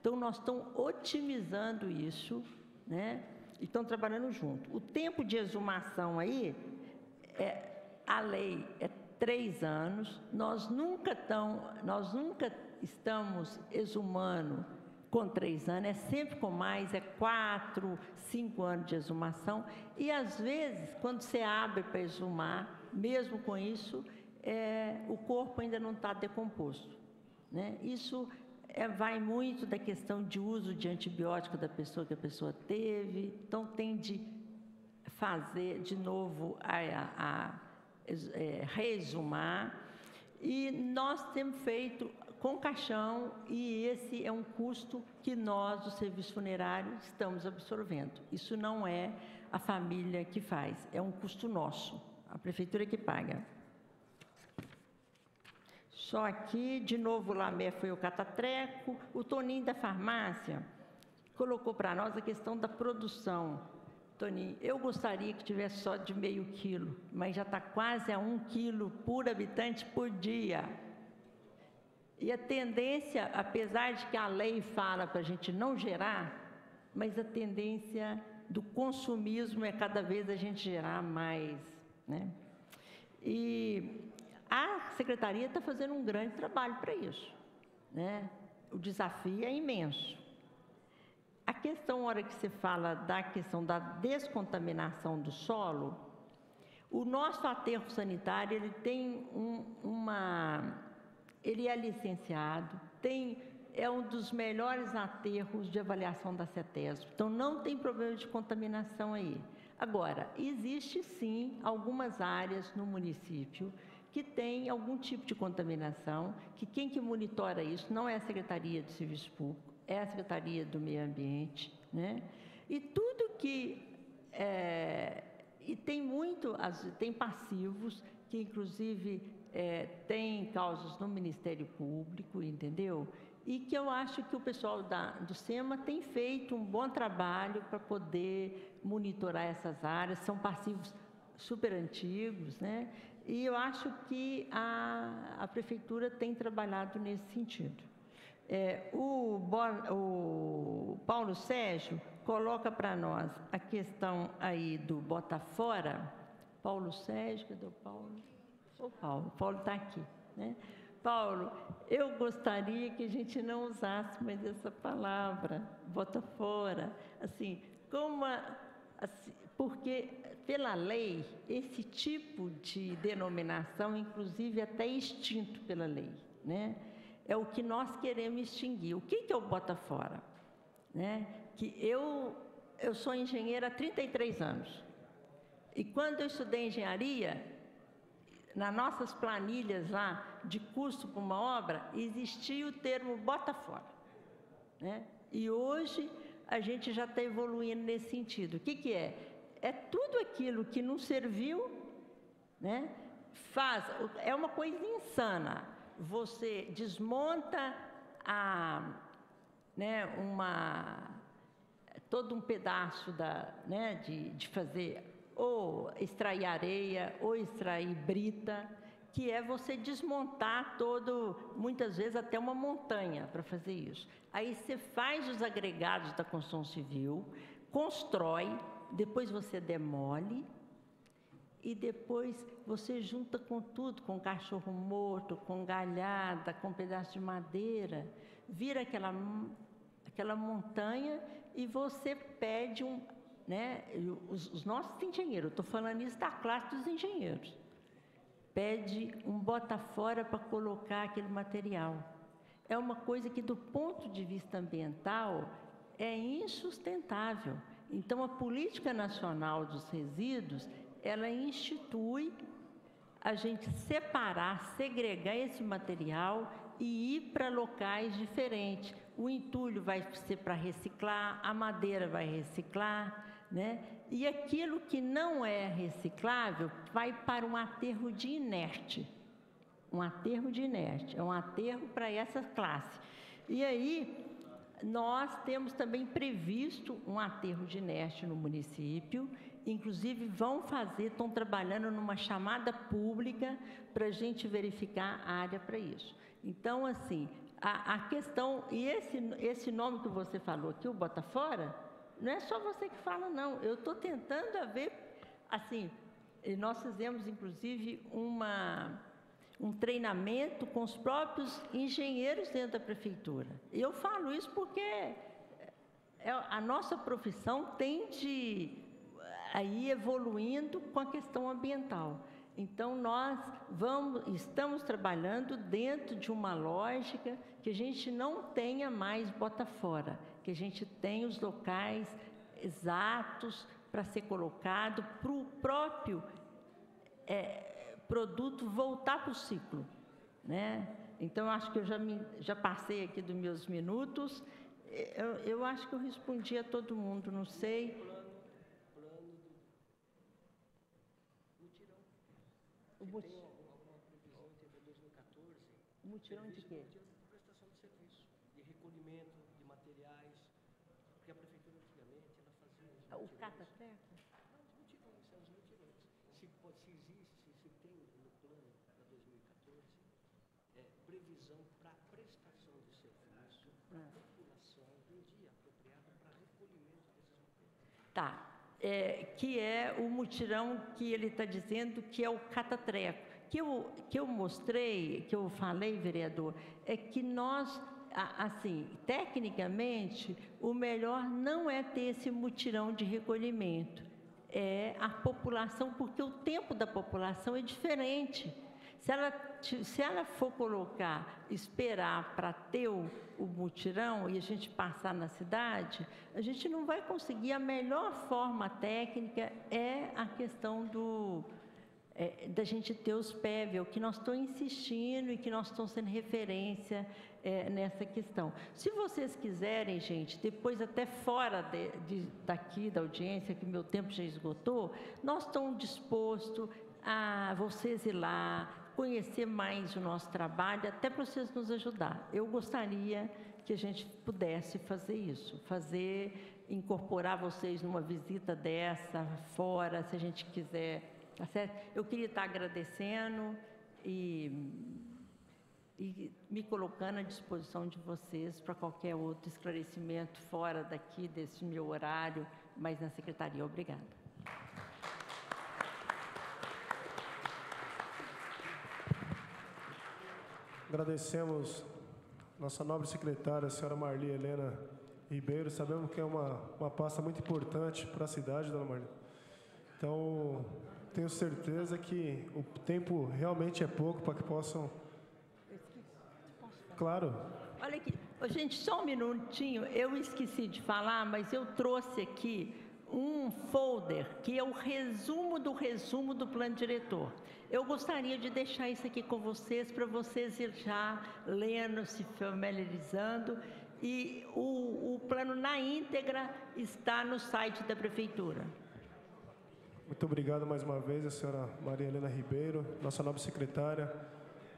Então, nós estamos otimizando isso, né? E estamos trabalhando junto. O tempo de exumação aí, a lei é 3 anos, nós nunca estamos exumando com 3 anos, é sempre com mais, 4, 5 anos de exumação, e às vezes, quando você abre para exumar, mesmo com isso, o corpo ainda não está decomposto, né? Isso vai muito da questão de uso de antibiótico da pessoa que a pessoa teve, então tem de fazer de novo reexumar, e nós temos feito com caixão, e esse é um custo que nós, do serviço funerário, estamos absorvendo. Isso não é a família que faz, é um custo nosso, a prefeitura que paga. Só aqui, de novo, o Lamé foi o catatreco, o Toninho da farmácia colocou para nós a questão da produção. Toninho, eu gostaria que tivesse só de meio quilo, mas já está quase a 1 quilo por habitante por dia. E a tendência, apesar de que a lei fala para a gente não gerar, mas a tendência do consumismo é cada vez a gente gerar mais, né? E a secretaria está fazendo um grande trabalho para isso, né? O desafio é imenso. A questão, na hora que você fala da questão da descontaminação do solo, o nosso aterro sanitário, ele tem ele é licenciado, é um dos melhores aterros de avaliação da CETESB, então não tem problema de contaminação aí. Agora, existe sim algumas áreas no município que tem algum tipo de contaminação, que quem que monitora isso não é a Secretaria de Serviço Público, é a Secretaria do Meio Ambiente, né? E tudo que... e tem passivos, que inclusive tem causas no Ministério Público, entendeu? E que eu acho que o pessoal do SEMA tem feito um bom trabalho para poder monitorar essas áreas, são passivos super antigos, né? E eu acho que a Prefeitura tem trabalhado nesse sentido. O Paulo Sérgio coloca para nós a questão aí do Bota Fora. Paulo Sérgio, cadê o Paulo? O Paulo está aqui, né? Paulo, eu gostaria que a gente não usasse mais essa palavra, Bota Fora, assim, porque pela lei, esse tipo de denominação, inclusive até extinto pela lei, né? É o que nós queremos extinguir. O que é o Bota Fora? Né? Que eu sou engenheira há 33 anos. E quando eu estudei engenharia, nas nossas planilhas lá de custo para uma obra, existia o termo Bota Fora, né? E hoje a gente já está evoluindo nesse sentido. O que é? É tudo aquilo que não serviu, né? É uma coisa insana. Você desmonta todo um pedaço de fazer, ou extrair areia, ou extrair brita, que é você desmontar muitas vezes até uma montanha para fazer isso. Aí você faz os agregados da construção civil, constrói, depois você demole, e depois você junta com tudo, com cachorro morto, com galhada, com pedaço de madeira, vira aquela montanha e você pede os nossos engenheiros, estou falando isso da classe dos engenheiros, pede um bota fora para colocar aquele material. É uma coisa que, do ponto de vista ambiental, é insustentável. Então, a Política Nacional dos Resíduos, ela institui a gente separar, segregar esse material e ir para locais diferentes. O entulho vai ser para reciclar, a madeira vai reciclar, né? E aquilo que não é reciclável vai para um aterro de inerte. Um aterro de inerte, é um aterro para essa classe. E aí, nós temos também previsto um aterro de inerte no município, inclusive estão trabalhando numa chamada pública para a gente verificar a área para isso. Então, assim, a questão, e esse nome que você falou aqui, o Bota Fora, não é só você que fala, não. Eu estou tentando ver, assim, nós fizemos, inclusive, um treinamento com os próprios engenheiros dentro da prefeitura. E eu falo isso porque a nossa profissão tende a ir evoluindo com a questão ambiental. Então, nós estamos trabalhando dentro de uma lógica que a gente não tenha mais bota fora, que a gente tenha os locais exatos para ser colocado para o próprio produto voltar para o ciclo, né? Então, acho que eu já passei aqui dos meus minutos. Eu acho que eu respondi a todo mundo, não sei. Mutirão de quê? De prestação de serviço, de recolhimento de materiais, porque a prefeitura antigamente ela fazia os O mutirões. cata-treco? Não, os mutirões, são os mutirões. Se existe, se tem no plano para 2014, previsão para prestação de serviço, para população, um dia apropriado para recolhimento desses materiais. Tá. Que é o mutirão que ele está dizendo que é o cata-treco. Que eu mostrei, que eu falei, vereador, é que nós, assim, tecnicamente, o melhor não é ter esse mutirão de recolhimento. É a população, porque o tempo da população é diferente. Se ela for colocar, esperar para ter o mutirão e a gente passar na cidade, a gente não vai conseguir. A melhor forma técnica é a questão da gente ter os PEV, o que nós estamos insistindo e que nós estamos sendo referência nessa questão. Se vocês quiserem, gente, depois até fora daqui da audiência, que meu tempo já esgotou, nós estamos dispostos a vocês ir lá, conhecer mais o nosso trabalho, até para vocês nos ajudar. Eu gostaria que a gente pudesse fazer isso, incorporar vocês numa visita dessa, fora, se a gente quiser, tá certo? Eu queria estar agradecendo e me colocando à disposição de vocês para qualquer outro esclarecimento fora daqui, desse meu horário, mas na secretaria. Obrigada. Agradecemos nossa nobre secretária, a senhora Marli Helena Ribeiro. Sabemos que é uma pasta muito importante para a cidade, dona Marli. Então, tenho certeza que o tempo realmente é pouco para que possam... Claro. Olha aqui, gente, só um minutinho. Eu esqueci de falar, mas eu trouxe aqui um folder que é o resumo do plano diretor. Eu gostaria de deixar isso aqui com vocês, para vocês ir já lendo, se familiarizando. E o plano na íntegra está no site da Prefeitura. Muito obrigado mais uma vez, a senhora Maria Helena Ribeiro, nossa nova secretária.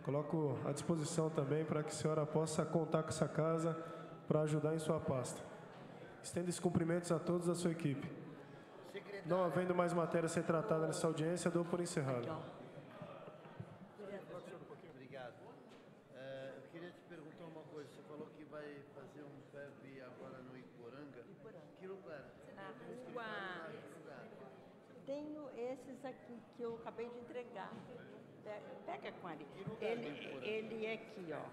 Coloco à disposição também para que a senhora possa contar com essa casa para ajudar em sua pasta. Estendo esses cumprimentos a todos da sua equipe. Não havendo mais matéria a ser tratada nessa audiência, dou por encerrado. Obrigado. Eu queria te perguntar uma coisa. Você falou que vai fazer um PEV agora no Iporanga. Que lugar? Na rua... Tenho esses aqui que eu acabei de entregar. Pega com ele. Ele é aqui, ó.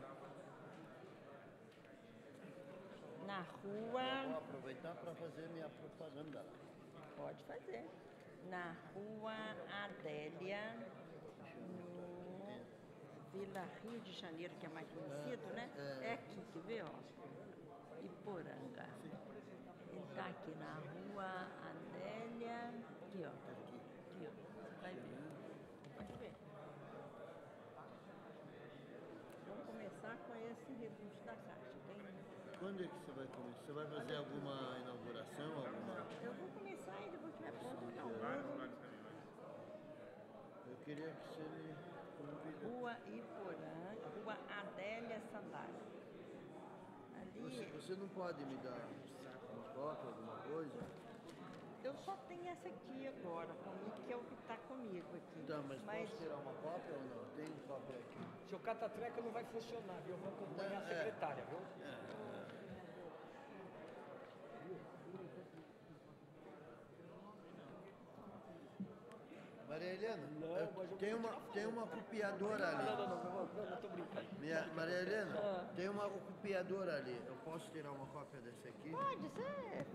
Na rua... Vou aproveitar para fazer minha propaganda. Pode fazer. Na rua Adélia, no Vila Rio de Janeiro, que é mais conhecido, né? É aqui, quer ver, ó? Iporanga. Ele está aqui na rua Adélia. Aqui, ó. Aqui, ó. Você vai ver. Pode ver. Vamos começar com esse reduto da caixa. Quando é que você vai começar? Você vai fazer alguma inauguração? Eu vou começar e depois que tiver pronto, não. Eu queria que você me convidasse. Rua Iporanga, Rua Adélia Sandália. Ali... Você não pode me dar uma cópia, alguma coisa? Eu só tenho essa aqui agora comigo, que é o que está comigo aqui. Tá, mas posso tirar uma cópia ou não? Tem cópia aqui. Seu cata-treca não vai funcionar, viu? Eu vou acompanhar a secretária, viu? Maria Helena, tem uma copiadora ali. Não, tô brincando. Maria Helena, tem uma copiadora ali. Eu posso tirar uma cópia dessa aqui? Pode ser.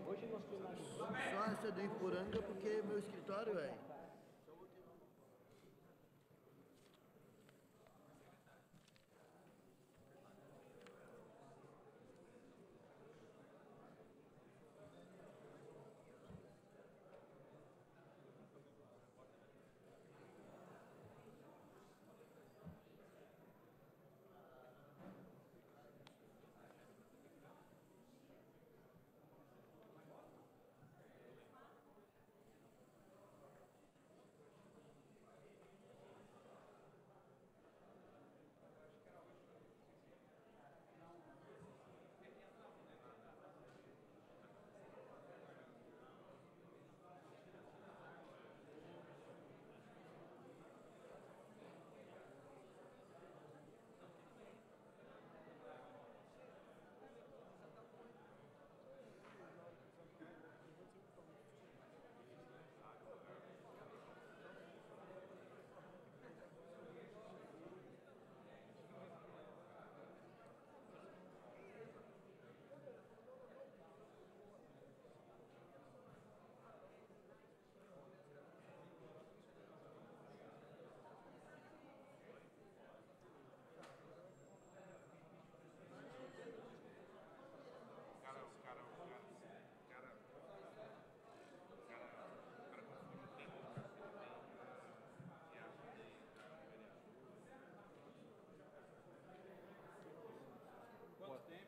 Hoje nós temos... Só essa do Iporanga, porque meu escritório é...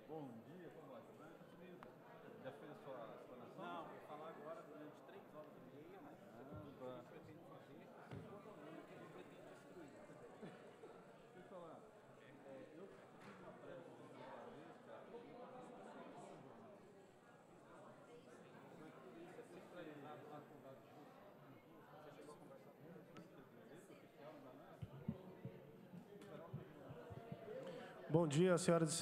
Bom dia, como vai? Já fez a sua explanação? Não, vou falar agora durante 3 horas e meia, mas o que eu pretendo fazer, o que eu pretendo destruir. Deixa eu falar, eu fiz uma pressa uma vez, cara, e eu passei por cima do jornal. Mas tudo isso é sempre realizado lá com o lado de você. Você chegou a conversar com ele? Esse oficial da NASA? Bom dia, senhoras e senhores.